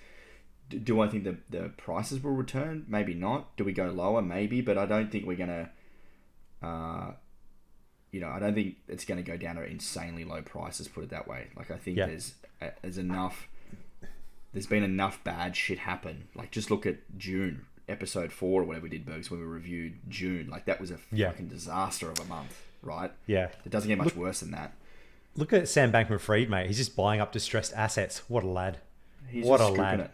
Speaker 1: Do I think the prices will return? Maybe not. Do we go lower? Maybe, but I don't think we're gonna. I don't think it's going to go down to insanely low prices. Put it that way. I think there's enough. There's been enough bad shit happen. Just look at June, episode 4 or whatever we did, Bergs, when we reviewed June. That was a fucking disaster of a month, right? Yeah. It doesn't get much worse than that.
Speaker 2: Look at Sam Bankman-Fried, mate. He's just buying up distressed assets. What a lad.
Speaker 1: He's what just a lad. It.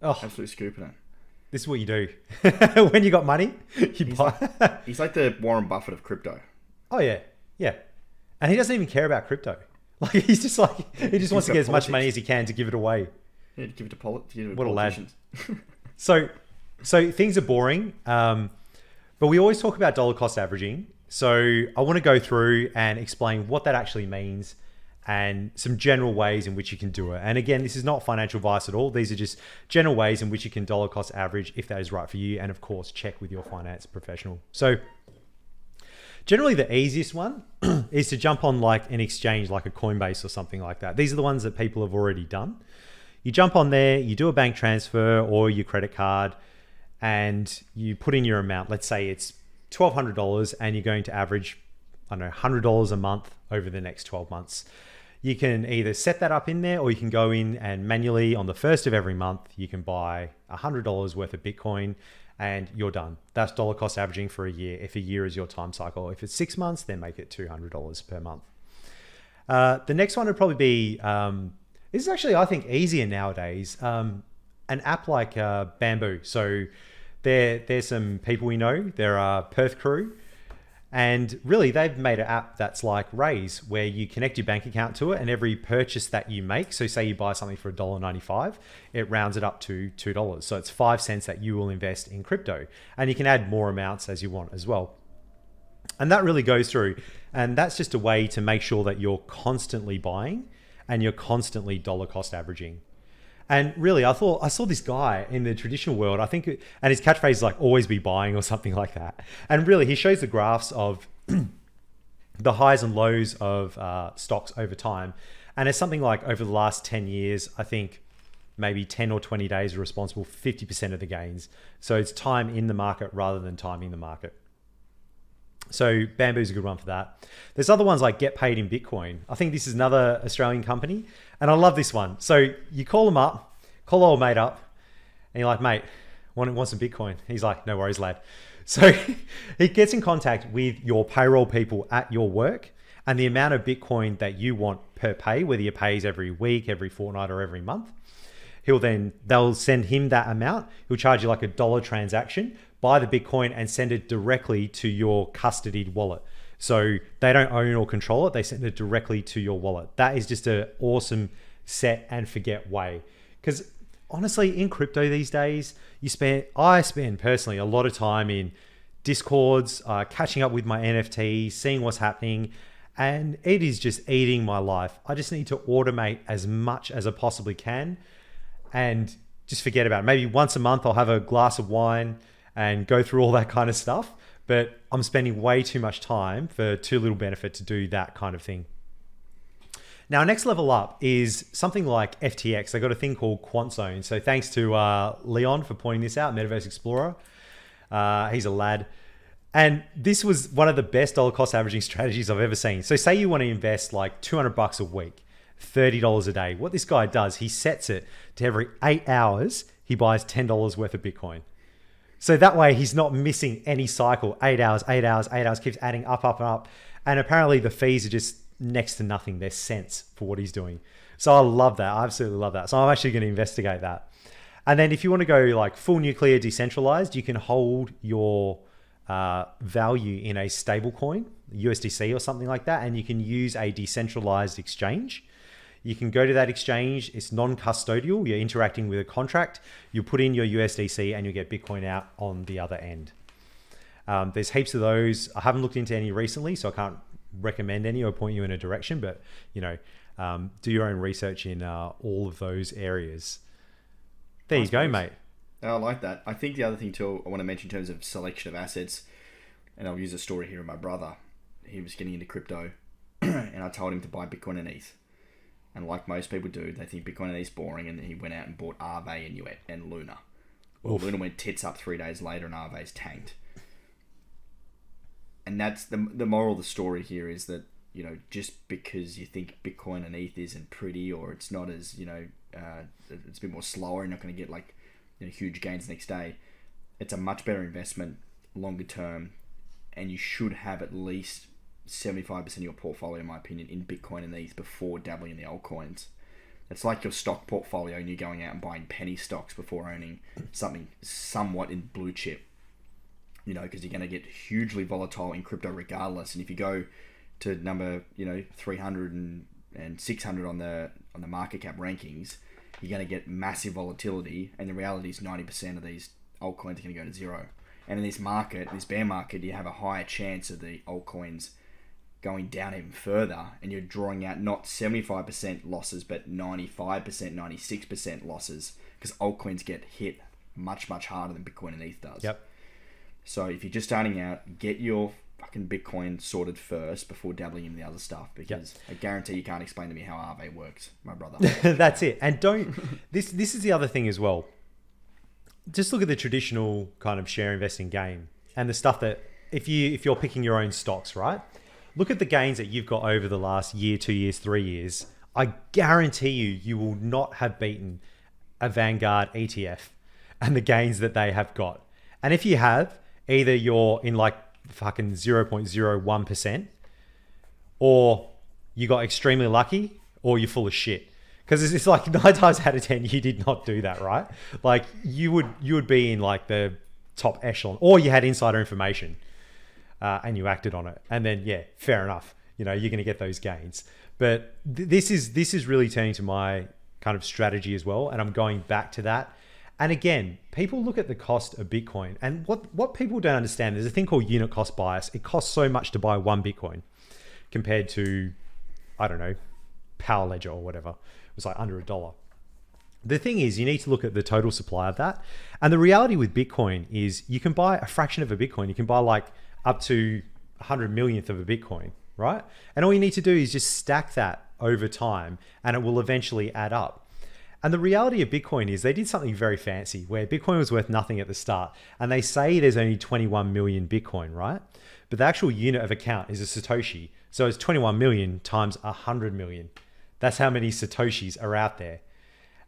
Speaker 1: Oh, absolutely scooping it.
Speaker 2: This is what you do. When you got money, you buy.
Speaker 1: He's like the Warren Buffett of crypto.
Speaker 2: Oh, yeah. Yeah. And he doesn't even care about crypto. He's just he just wants to get as much money as he can to give it away.
Speaker 1: Yeah, to give it to politicians.
Speaker 2: What a lad. So things are boring. But we always talk about dollar cost averaging. So I want to go through and explain what that actually means and some general ways in which you can do it. And again, this is not financial advice at all. These are just general ways in which you can dollar cost average if that is right for you. And of course, check with your finance professional. So generally the easiest one is to jump on an exchange like a Coinbase or something like that. These are the ones that people have already done. You jump on there, you do a bank transfer or your credit card and you put in your amount. Let's say it's $1,200 and you're going to average, $100 a month over the next 12 months. You can either set that up in there or you can go in and manually on the first of every month, you can buy $100 worth of Bitcoin and you're done. That's dollar cost averaging for a year. If a year is your time cycle, if it's 6 months, then make it $200 per month. The next one would probably be, this is actually, I think, easier nowadays. An app like Bamboo. So there's some people we know. There are Perth crew. And really, they've made an app that's like Raise, where you connect your bank account to it, and every purchase that you make, so say you buy something for $1.95, it rounds it up to $2. So it's 5 cents that you will invest in crypto. And you can add more amounts as you want as well. And that really goes through. And that's just a way to make sure that you're constantly buying and you're constantly dollar cost averaging. And really, I saw this guy in the traditional world, I think, and his catchphrase is like, always be buying or something like that. And really, he shows the graphs of the highs and lows of stocks over time. And it's something like over the last 10 years, I think maybe 10 or 20 days are responsible for 50% of the gains. So it's time in the market rather than timing the market. So Bamboo's a good one for that. There's other ones like Get Paid in Bitcoin. I think this is another Australian company. And I love this one. So you call them up, call old mate up, and you're like, mate, want some Bitcoin? He's like, no worries, lad. So he gets in contact with your payroll people at your work, and the amount of Bitcoin that you want per pay, whether your pays every week, every fortnight, or every month. They'll send him that amount. He'll charge you like $1 transaction, buy the Bitcoin and send it directly to your custodied wallet. So they don't own or control it. They send it directly to your wallet. That is just an awesome set and forget way. Because honestly, in crypto these days, I spend personally a lot of time in Discords, catching up with my NFTs, seeing what's happening. And it is just eating my life. I just need to automate as much as I possibly can and just forget about it. Maybe once a month I'll have a glass of wine and go through all that kind of stuff. But I'm spending way too much time for too little benefit to do that kind of thing. Now, next level up is something like FTX. They got a thing called Quant Zone. So thanks to Leon for pointing this out, Metaverse Explorer. He's a lad. And this was one of the best dollar cost averaging strategies I've ever seen. So say you want to invest like $200 a week, $30 a day. What this guy does, he sets it to every 8 hours, he buys $10 worth of Bitcoin. So that way he's not missing any cycle. 8 hours, 8 hours, 8 hours, keeps adding up, up, and up. And apparently the fees are just next to nothing. They're cents for what he's doing. So I love that. I absolutely love that. So I'm actually going to investigate that. And then if you want to go like full nuclear decentralized, you can hold your value in a stable coin, USDC or something like that. And you can use a decentralized exchange. You can go to that exchange. It's non-custodial. You're interacting with a contract. You put in your USDC and you get Bitcoin out on the other end. There's heaps of those. I haven't looked into any recently, so I can't recommend any or point you in a direction, but do your own research in all of those areas. There you go, mate.
Speaker 1: I like that. I think the other thing too I want to mention in terms of selection of assets, and I'll use a story here of my brother. He was getting into crypto and I told him to buy Bitcoin and ETH. And like most people do, they think Bitcoin and ETH's boring, and then he went out and bought Aave and Luna. Well, Luna went tits up 3 days later and Aave's tanked. And that's the moral of the story here is that, just because you think Bitcoin and ETH isn't pretty, or it's not as, it's a bit more slower, you're not going to get like huge gains next day. It's a much better investment longer term, and you should have at least 75% of your portfolio, in my opinion, in Bitcoin and ETH before dabbling in the altcoins. It's like your stock portfolio and you're going out and buying penny stocks before owning something somewhat in blue chip. Because you're going to get hugely volatile in crypto regardless. And if you go to number 300 and 600 on the market cap rankings, you're going to get massive volatility. And the reality is 90% of these altcoins are going to go to zero. And in this bear market, you have a higher chance of the altcoins going down even further, and you're drawing out not 75% losses, but 95%, 96% losses, because altcoins get hit much, much harder than Bitcoin and ETH does.
Speaker 2: Yep.
Speaker 1: So if you're just starting out, get your fucking Bitcoin sorted first before dabbling in the other stuff, because I guarantee you can't explain to me how Aave works, my brother.
Speaker 2: That's it. And this is the other thing as well. Just look at the traditional kind of share investing game and the stuff that if you're picking your own stocks, right? Look at the gains that you've got over the last year, 2 years, 3 years. I guarantee you will not have beaten a Vanguard ETF and the gains that they have got. And if you have, either you're in like fucking 0.01% or you got extremely lucky or you're full of shit. Because it's like 9 times out of 10, you did not do that, right? Like you would be in like the top echelon, or you had insider information and you acted on it. And then, yeah, fair enough. You're going to get those gains. But this is really turning to my kind of strategy as well. And I'm going back to that. And again, people look at the cost of Bitcoin, and what people don't understand, there's a thing called unit cost bias. It costs so much to buy one Bitcoin compared to, I don't know, Power Ledger or whatever. It was like under $1. The thing is, you need to look at the total supply of that. And the reality with Bitcoin is you can buy a fraction of a Bitcoin. You can buy like up to 100 millionth of a Bitcoin, right? And all you need to do is just stack that over time and it will eventually add up. And the reality of Bitcoin is they did something very fancy where Bitcoin was worth nothing at the start. And they say there's only 21 million Bitcoin, right? But the actual unit of account is a Satoshi. So it's 21 million times 100 million. That's how many Satoshis are out there.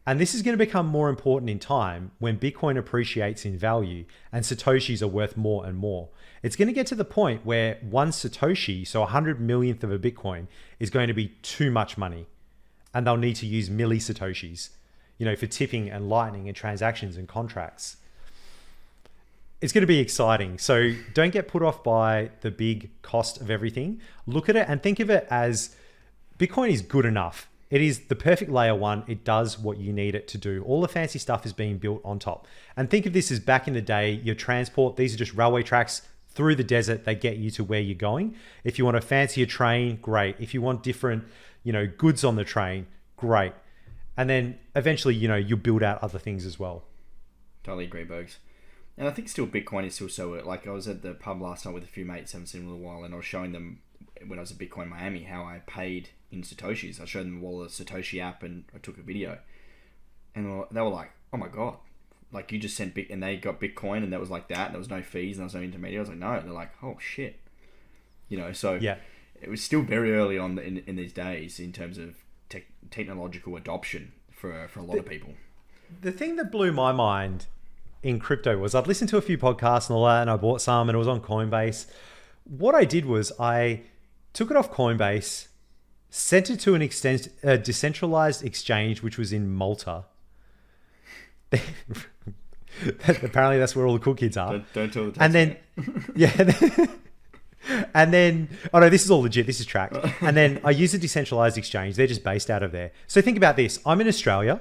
Speaker 2: And this is going to become more important in time when Bitcoin appreciates in value and Satoshis are worth more and more. It's going to get to the point where one Satoshi, so 100 millionth of a Bitcoin, is going to be too much money. And they'll need to use milli Satoshis, for tipping and lightning and transactions and contracts. It's going to be exciting. So don't get put off by the big cost of everything. Look at it and think of it as Bitcoin is good enough. It is the perfect layer one. It does what you need it to do. All the fancy stuff is being built on top. And think of this as back in the day, your transport, these are just railway tracks through the desert. They get you to where you're going. If you want a fancier train, great. If you want different, goods on the train, great. And then eventually, you'll build out other things as well.
Speaker 1: Totally agree, Bergs. And I think still Bitcoin is still so, like I was at the pub last night with a few mates, haven't seen in a little while, and I was showing them when I was at Bitcoin Miami how I paid in Satoshis. I showed them all the Satoshi app and I took a video. And they were like, oh my God, like you just sent and they got Bitcoin and that was like that. There was no fees and there was no intermediary. I was like, no. And they're like, oh shit. So yeah, it was still very early on in these days in terms of technological adoption for a lot of people.
Speaker 2: The thing that blew my mind in crypto was I'd listened to a few podcasts and all that, and I bought some and it was on Coinbase. What I did was I took it off Coinbase, sent it to a decentralized exchange, which was in Malta. Apparently that's where all the cool kids are.
Speaker 1: Don't tell the tax.
Speaker 2: And then, yeah. And then, oh no, this is all legit. This is tracked. And then I use a decentralized exchange. They're just based out of there. So think about this. I'm in Australia.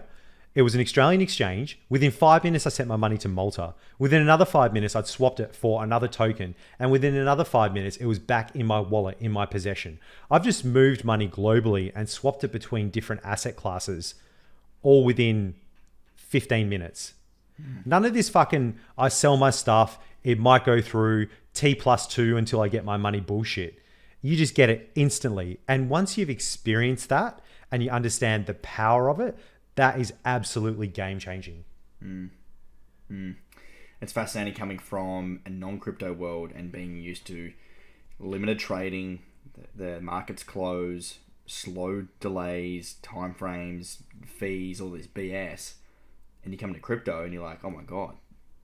Speaker 2: It was an Australian exchange. Within 5 minutes, I sent my money to Malta. Within another 5 minutes, I'd swapped it for another token. And within another 5 minutes, it was back in my wallet, in my possession. I've just moved money globally and swapped it between different asset classes, all within 15 minutes. None of this fucking, I sell my stuff, it might go through T+2 until I get my money bullshit. You just get it instantly. And once you've experienced that and you understand the power of it, that is absolutely game changing.
Speaker 1: It's fascinating coming from a non-crypto world and being used to limited trading, the markets close, slow delays, timeframes, fees, all this BS. And you come to crypto and you're like, oh my God,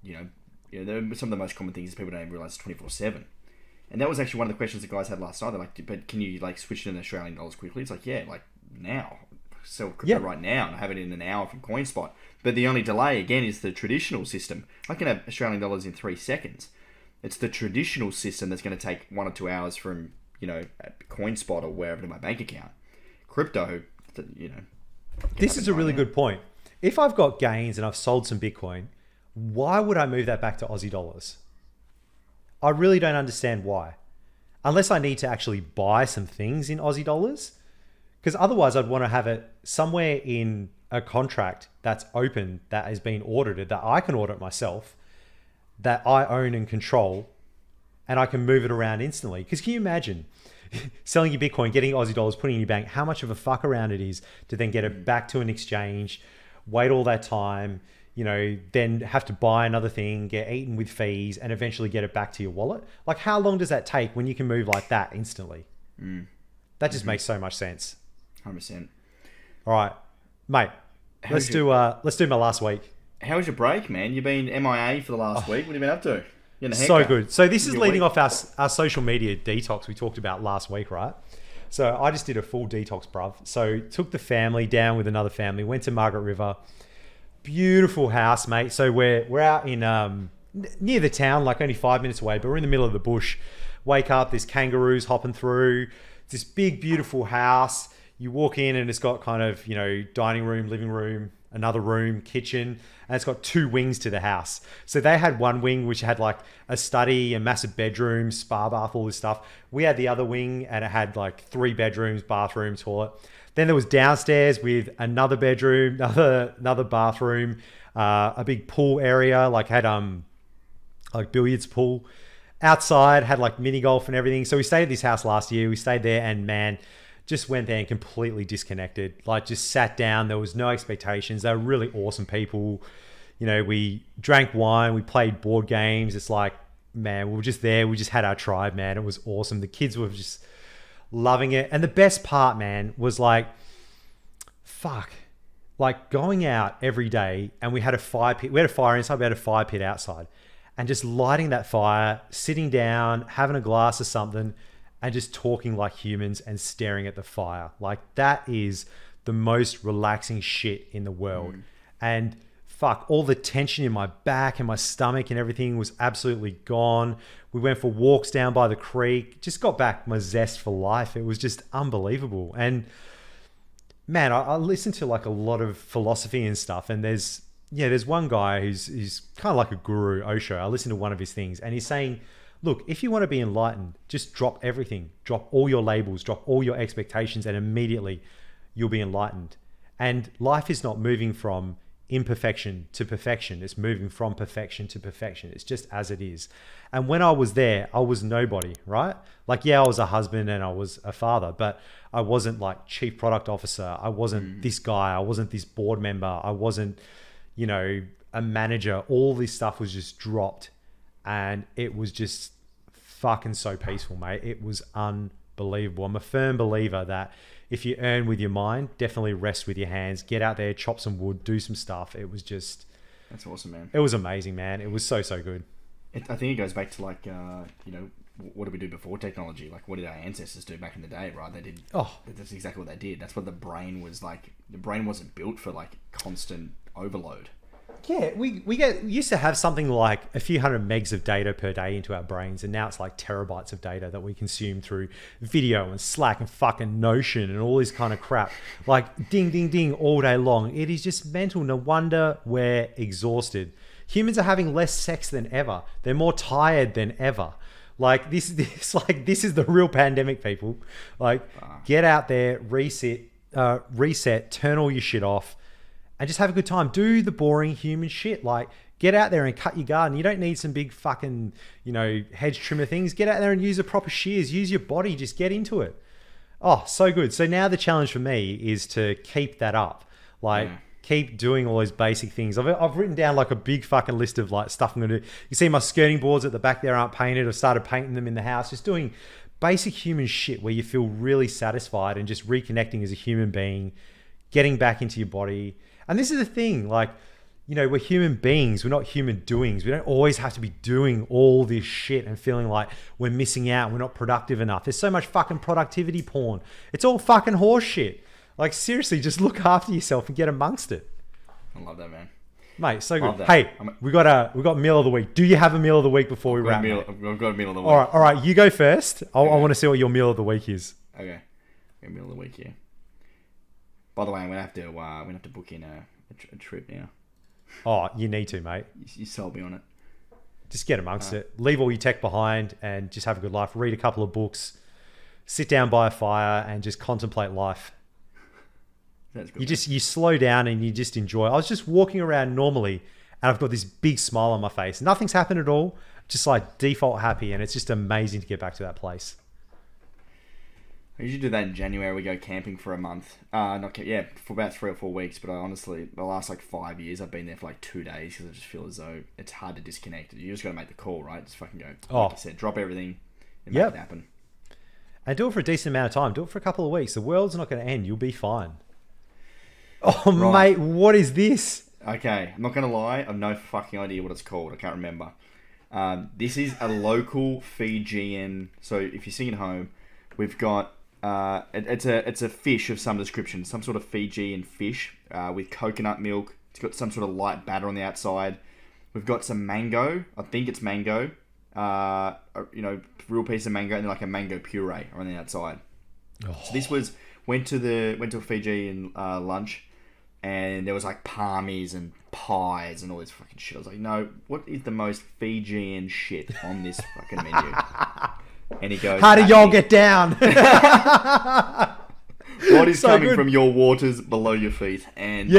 Speaker 1: some of the most common things is people don't even realize it's 24/7. And that was actually one of the questions the guys had last night. They're like, but can you like switch it in Australian dollars quickly? It's like, yeah, like now. Sell crypto right now and I have it in an hour from CoinSpot. But the only delay again is the traditional system. I can have Australian dollars in 3 seconds. It's the traditional system that's going to take 1 or 2 hours from, at CoinSpot or wherever to my bank account. Crypto,
Speaker 2: This is a really good point. If I've got gains and I've sold some Bitcoin, why would I move that back to Aussie dollars? I really don't understand why. Unless I need to actually buy some things in Aussie dollars. Because otherwise I'd want to have it somewhere in a contract that's open, that has been audited, that I can audit myself, that I own and control, and I can move it around instantly. Because can you imagine selling your Bitcoin, getting Aussie dollars, putting it in your bank, how much of a fuck around it is to then get it back to an exchange, wait all that time, then have to buy another thing, get eaten with fees, and eventually get it back to your wallet? Like, how long does that take when you can move like that instantly? That just makes so much sense.
Speaker 1: 100%.
Speaker 2: All right, mate. Let's do my last week.
Speaker 1: How was your break, man? You've been MIA for the last week. What have you been up to?
Speaker 2: So good. So this is leading off our social media detox we talked about last week, right? So I just did a full detox, bruv. So took the family down with another family, went to Margaret River. Beautiful house, mate. So we're out in near the town, like only 5 minutes away, but we're in the middle of the bush. Wake up, there's kangaroos hopping through. This big, beautiful house. You walk in and it's got kind of, dining room, living room, another room, kitchen, and it's got 2 wings to the house. So they had one wing which had like a study, a massive bedroom, spa bath, all this stuff. We had the other wing and it had like 3 bedrooms, bathroom, toilet. Then there was downstairs with another bedroom, another bathroom, a big pool area, like had like billiards pool. Outside had like mini golf and everything. So we stayed at this house last year. We stayed there and man, just went there and completely disconnected. Like just sat down. There was no expectations. They were really awesome people. We drank wine. We played board games. It's like, man, we were just there. We just had our tribe, man. It was awesome. The kids were just loving it. And the best part, man, was like, going out every day and we had a fire pit. We had a fire inside. We had a fire pit outside. And just lighting that fire, sitting down, having a glass of something, and just talking like humans and staring at the fire. Like that is the most relaxing shit in the world. And all the tension in my back and my stomach and everything was absolutely gone. We went for walks down by the creek, just got back my zest for life. It was just unbelievable. And man, I listened to like a lot of philosophy and stuff, and there's one guy who's kind of like a guru, Osho. I listened to one of his things and he's saying, look, if you want to be enlightened, just drop everything, drop all your labels, drop all your expectations, and immediately you'll be enlightened. And life is not moving from imperfection to perfection. It's moving from perfection to perfection. It's just as it is. And when I was there, I was nobody, right? Like, I was a husband and I was a father, but I wasn't like chief product officer. I wasn't this guy. I wasn't this board member. I wasn't, a manager. All this stuff was just dropped. And it was just fucking so peaceful, mate. It was unbelievable. I'm a firm believer that if you earn with your mind, definitely rest with your hands. Get out there, chop some wood, do some stuff. It was just...
Speaker 1: That's awesome, man.
Speaker 2: It was amazing, man. It was so, so good.
Speaker 1: I think it goes back to like, what did we do before technology? Like, what did our ancestors do back in the day, right? They did... That's exactly what they did. That's what the brain was like. The brain wasn't built for like constant overload.
Speaker 2: Yeah, we used to have something like a few hundred megs of data per day into our brains, and now it's like terabytes of data that we consume through video and Slack and fucking Notion and all this kind of crap. Like ding, ding, ding all day long. It is just mental. No wonder we're exhausted. Humans are having less sex than ever. They're more tired than ever. Like this is the real pandemic, people. Like get out there, reset, turn all your shit off. And just have a good time. Do the boring human shit. Like, get out there and cut your garden. You don't need some big fucking, hedge trimmer things. Get out there and use the proper shears. Use your body. Just get into it. Oh, so good. So now the challenge for me is to keep that up. Like, keep doing all those basic things. I've written down like a big fucking list of like stuff I'm going to do. You see my skirting boards at the back there aren't painted. I've started painting them in the house. Just doing basic human shit where you feel really satisfied and just reconnecting as a human being, getting back into your body. And this is the thing, like, we're human beings. We're not human doings. We don't always have to be doing all this shit and feeling like we're missing out. We're not productive enough. There's so much fucking productivity porn. It's all fucking horse shit. Like, seriously, just look after yourself and get amongst it.
Speaker 1: I love that, man.
Speaker 2: Mate, so good. Hey, we got meal of the week. Do you have a meal of the week before we wrap?
Speaker 1: I've got a meal of the week.
Speaker 2: All right. You go first. I want to see what your meal of the week is.
Speaker 1: Okay, meal of the week here. By the way, I'm gonna have to book in a trip now.
Speaker 2: Oh, you need to, mate.
Speaker 1: You sold me on it.
Speaker 2: Just get amongst it. Leave all your tech behind and just have a good life. Read a couple of books. Sit down by a fire and just contemplate life.
Speaker 1: That's good.
Speaker 2: You slow down and you just enjoy. I was just walking around normally and I've got this big smile on my face. Nothing's happened at all. Just like default happy, and it's just amazing to get back to that place.
Speaker 1: I usually do that in January. We go camping for a month. For about 3 or 4 weeks. But I honestly, the last like 5 years, I've been there for like 2 days because I just feel as though it's hard to disconnect. You just got to make the call, right? Just fucking go. Like I said, drop everything and make it happen.
Speaker 2: And do it for a decent amount of time. Do it for a couple of weeks. The world's not going to end. You'll be fine. Oh, right. Mate, what is this?
Speaker 1: Okay, I'm not going to lie. I have no fucking idea what it's called. I can't remember. This is a local Fijian. So if you're sitting at home, we've got It's a fish of some description, some sort of Fijian fish with coconut milk. It's got some sort of light batter on the outside. We've got some mango. I think it's mango. Real piece of mango, and then like a mango puree on the outside. Oh. So this went to a Fijian lunch, and there was like palmies and pies and all this fucking shit. I was like, no, what is the most Fijian shit on this fucking menu? And he goes,
Speaker 2: how do y'all get down?
Speaker 1: What is coming from your waters below your feet? And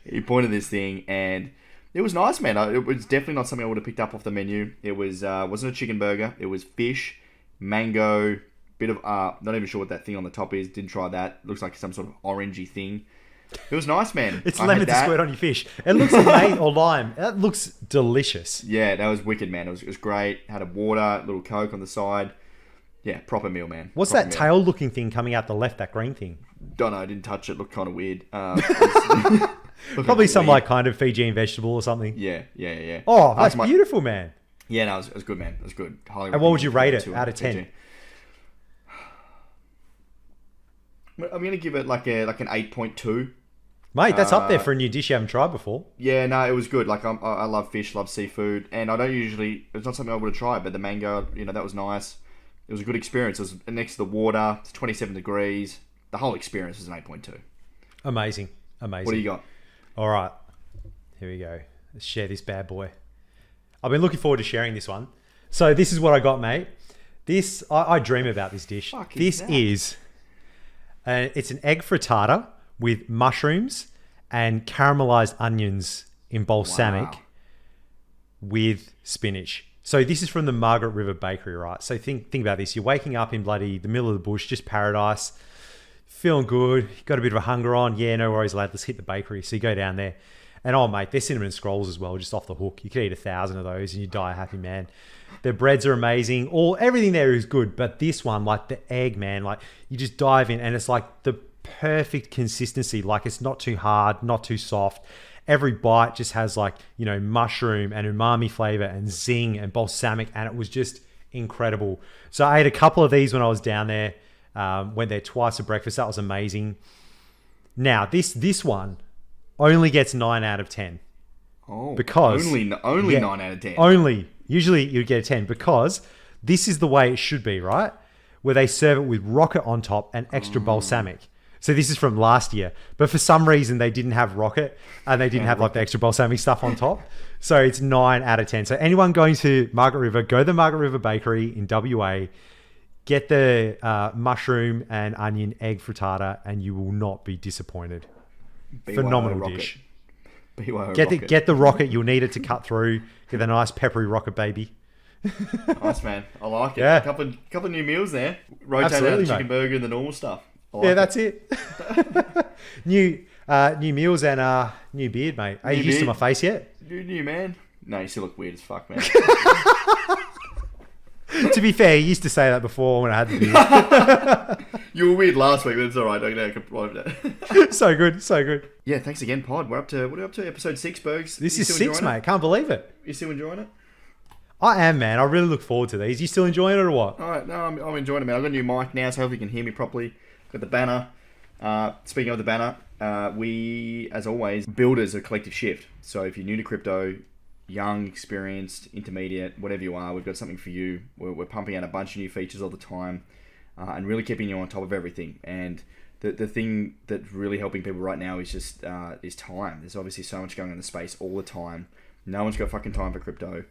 Speaker 1: he pointed this thing, and it was nice, man. It was definitely not something I would have picked up off the menu. It was wasn't a chicken burger. It was fish, mango, bit of not even sure what that thing on the top is. Didn't try that. Looks like some sort of orangey thing. It was nice, man.
Speaker 2: It's lemon to squirt on your fish. It looks amazing, or lime. That looks delicious.
Speaker 1: Yeah, that was wicked, man. It was great. Had a water, little Coke on the side. Yeah, proper meal, man.
Speaker 2: What's that tail-looking thing coming out the left? That green thing.
Speaker 1: Don't know. I didn't touch it. Looked kind of weird.
Speaker 2: Probably some like kind of Fijian vegetable or something.
Speaker 1: Yeah.
Speaker 2: Oh, that's beautiful, man.
Speaker 1: Yeah, no, it was good, man. It was good. Highly.
Speaker 2: And what would you rate it out of 10?
Speaker 1: I'm gonna give it like an 8.2.
Speaker 2: Mate, that's up there for a new dish you haven't tried before.
Speaker 1: Yeah, no, it was good. Like I love fish, love seafood, and I don't usually. It's not something I would have tried, but the mango, that was nice. It was a good experience. It was next to the water. It's 27 degrees. The whole experience was an 8.2.
Speaker 2: Amazing.
Speaker 1: What do you got?
Speaker 2: All right. Here we go. Let's share this bad boy. I've been looking forward to sharing this one. So this is what I got, mate. This, I dream about this dish. It's an egg frittata with mushrooms and caramelized onions in balsamic with spinach. So this is from the Margaret River Bakery, right? So think about this. You're waking up in bloody the middle of the bush, just paradise, feeling good, got a bit of a hunger on. Yeah, no worries, lad. Let's hit the bakery. So you go down there. And oh, mate, their cinnamon scrolls as well, just off the hook. You could eat 1,000 of those and you die a happy man. Their breads are amazing. Everything there is good. But this one, like the egg, man, like you just dive in and it's like the perfect consistency. Like it's not too hard, not too soft. Every bite just has like, mushroom and umami flavor and zing and balsamic. And it was just incredible. So I ate a couple of these when I was down there. Went there twice for breakfast. That was amazing. Now, this one only gets 9 out of 10.
Speaker 1: Oh,
Speaker 2: because
Speaker 1: only 9 out of 10.
Speaker 2: Only. Usually you'd get a 10 because this is the way it should be, right? Where they serve it with rocket on top and extra balsamic. So this is from last year. But for some reason, they didn't have rocket and they didn't have like the extra balsamic stuff on top. So it's 9 out of 10. So anyone going to Margaret River, go to the Margaret River Bakery in WA, get the mushroom and onion egg frittata, and you will not be disappointed. Phenomenal dish. Get the rocket. You'll need it to cut through. Get a nice peppery rocket, baby.
Speaker 1: Nice, man. I like it.
Speaker 2: Yeah.
Speaker 1: A couple of new meals there. Rotate out the chicken burger and the normal stuff.
Speaker 2: That's it. New meals and new beard, mate. Are you used to my face yet?
Speaker 1: New man. No, you still look weird as fuck, man.
Speaker 2: To be fair, you used to say that before when I had the beard.
Speaker 1: You were weird last week, but it's all right. I can provide that.
Speaker 2: So good.
Speaker 1: Yeah, thanks again, Pod. What are we up to? Episode 6, Bergs.
Speaker 2: This is 6, mate. Can't believe it.
Speaker 1: You still enjoying it?
Speaker 2: I am, man. I really look forward to these. You still enjoying it or what?
Speaker 1: All right, no, I'm enjoying it, man. I've got a new mic now, so hopefully you can hear me properly. Got the banner. Speaking of the banner, we, as always, builders a collective shift. So if you're new to crypto, young, experienced, intermediate, whatever you are, we've got something for you. We're pumping out a bunch of new features all the time and really keeping you on top of everything. And the thing that's really helping people right now is just is time. There's obviously so much going on in the space all the time. No one's got fucking time for crypto.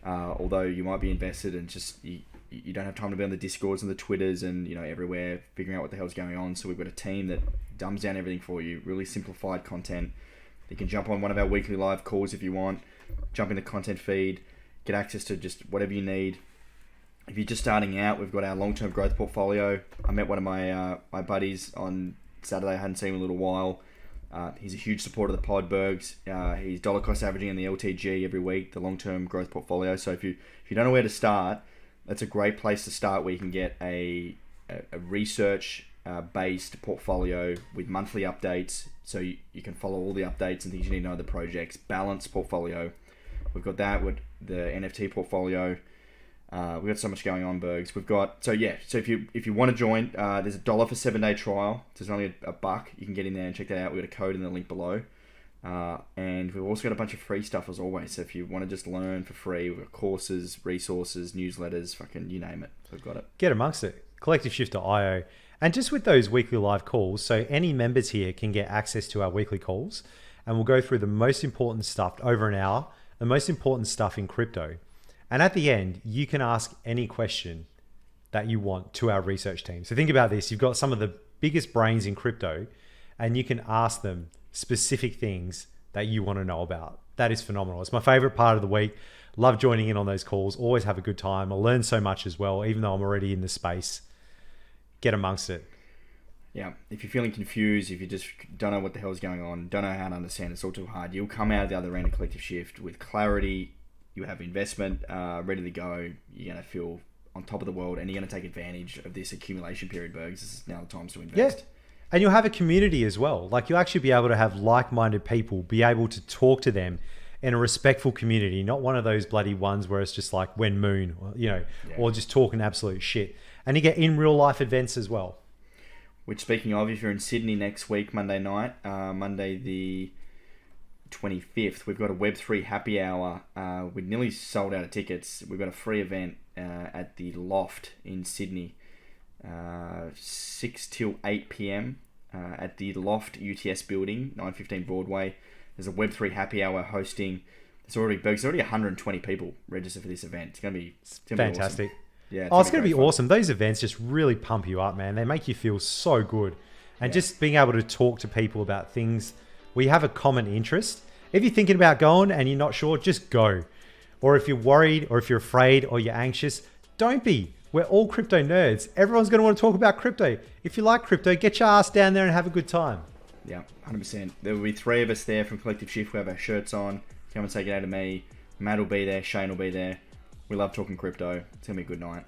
Speaker 1: Although you might be invested and just you don't have time to be on the Discords and the Twitters and everywhere figuring out what the hell's going on. So we've got a team that dumbs down everything for you. Really simplified content. You can jump on one of our weekly live calls if you want. Jump in the content feed. Get access to just whatever you need. If you're just starting out, we've got our long-term growth portfolio. I met one of my buddies on Saturday. I hadn't seen him in a little while. He's a huge supporter of the pod, Bergs. He's dollar cost averaging in the LTG every week, the long-term growth portfolio. So if you don't know where to start, that's a great place to start where you can get a research based portfolio with monthly updates. So you can follow all the updates and things you need to know the projects. Balanced portfolio. We've got that with the NFT portfolio. We've got so much going on, Bergs. We've got so if you want to join, there's $1 for 7-day trial. So it's only $1. You can get in there and check that out. We've got a code in the link below. And we've also got a bunch of free stuff as always. So if you want to just learn for free, we've got courses, resources, newsletters, fucking you name it. So we've got it.
Speaker 2: Get amongst it. CollectiveShift.io. And just with those weekly live calls, so any members here can get access to our weekly calls, and we'll go through the most important stuff over an hour, the most important stuff in crypto. And at the end, you can ask any question that you want to our research team. So think about this. You've got some of the biggest brains in crypto, and you can ask them specific things that you want to know about. That is phenomenal. It's my favorite part of the week. Love joining in on those calls. Always have a good time. I learn so much as well, even though I'm already in the space. Get amongst it.
Speaker 1: Yeah, if you're feeling confused, if you just don't know what the hell's going on, don't know how to understand, it's all too hard, you'll come out the other end of Collective Shift with clarity. You have investment ready to go. You're going to feel on top of the world, and you're going to take advantage of this accumulation period, Bergs. This is now the time to invest.
Speaker 2: Yeah. And you'll have a community as well. Like you'll actually be able to have like-minded people, be able to talk to them in a respectful community, not one of those bloody ones where it's just like when moon, or just talking absolute shit. And you get in real life events as well.
Speaker 1: Which, speaking of, if you're in Sydney next week, Monday night, Monday the 25th, we've got a Web3 happy hour. We nearly sold out of tickets. We've got a free event at the Loft in Sydney, 6 till 8 p.m. At the Loft UTS building, 915 Broadway. There's a Web3 happy hour hosting. There's already 120 people registered for this event. It's going to be
Speaker 2: fantastic.
Speaker 1: Awesome. Yeah,
Speaker 2: it's going to be awesome. Those events just really pump you up, man. They make you feel so good. And just being able to talk to people about things where you have a common interest. If you're thinking about going and you're not sure, just go. Or if you're worried or if you're afraid or you're anxious, don't be. We're all crypto nerds. Everyone's going to want to talk about crypto. If you like crypto, get your ass down there and have a good time.
Speaker 1: Yeah, 100%. There will be 3 of us there from Collective Shift. We have our shirts on. Come and say good day to me. Matt will be there. Shane will be there. We love talking crypto. It's going to be a good night.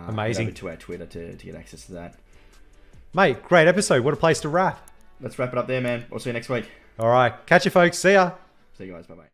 Speaker 2: Amazing.
Speaker 1: Head over to our Twitter to get access to that.
Speaker 2: Mate, great episode. What a place to wrap.
Speaker 1: Let's wrap it up there, man. We'll see you next week.
Speaker 2: All right. Catch you, folks. See ya.
Speaker 1: See you guys. Bye-bye.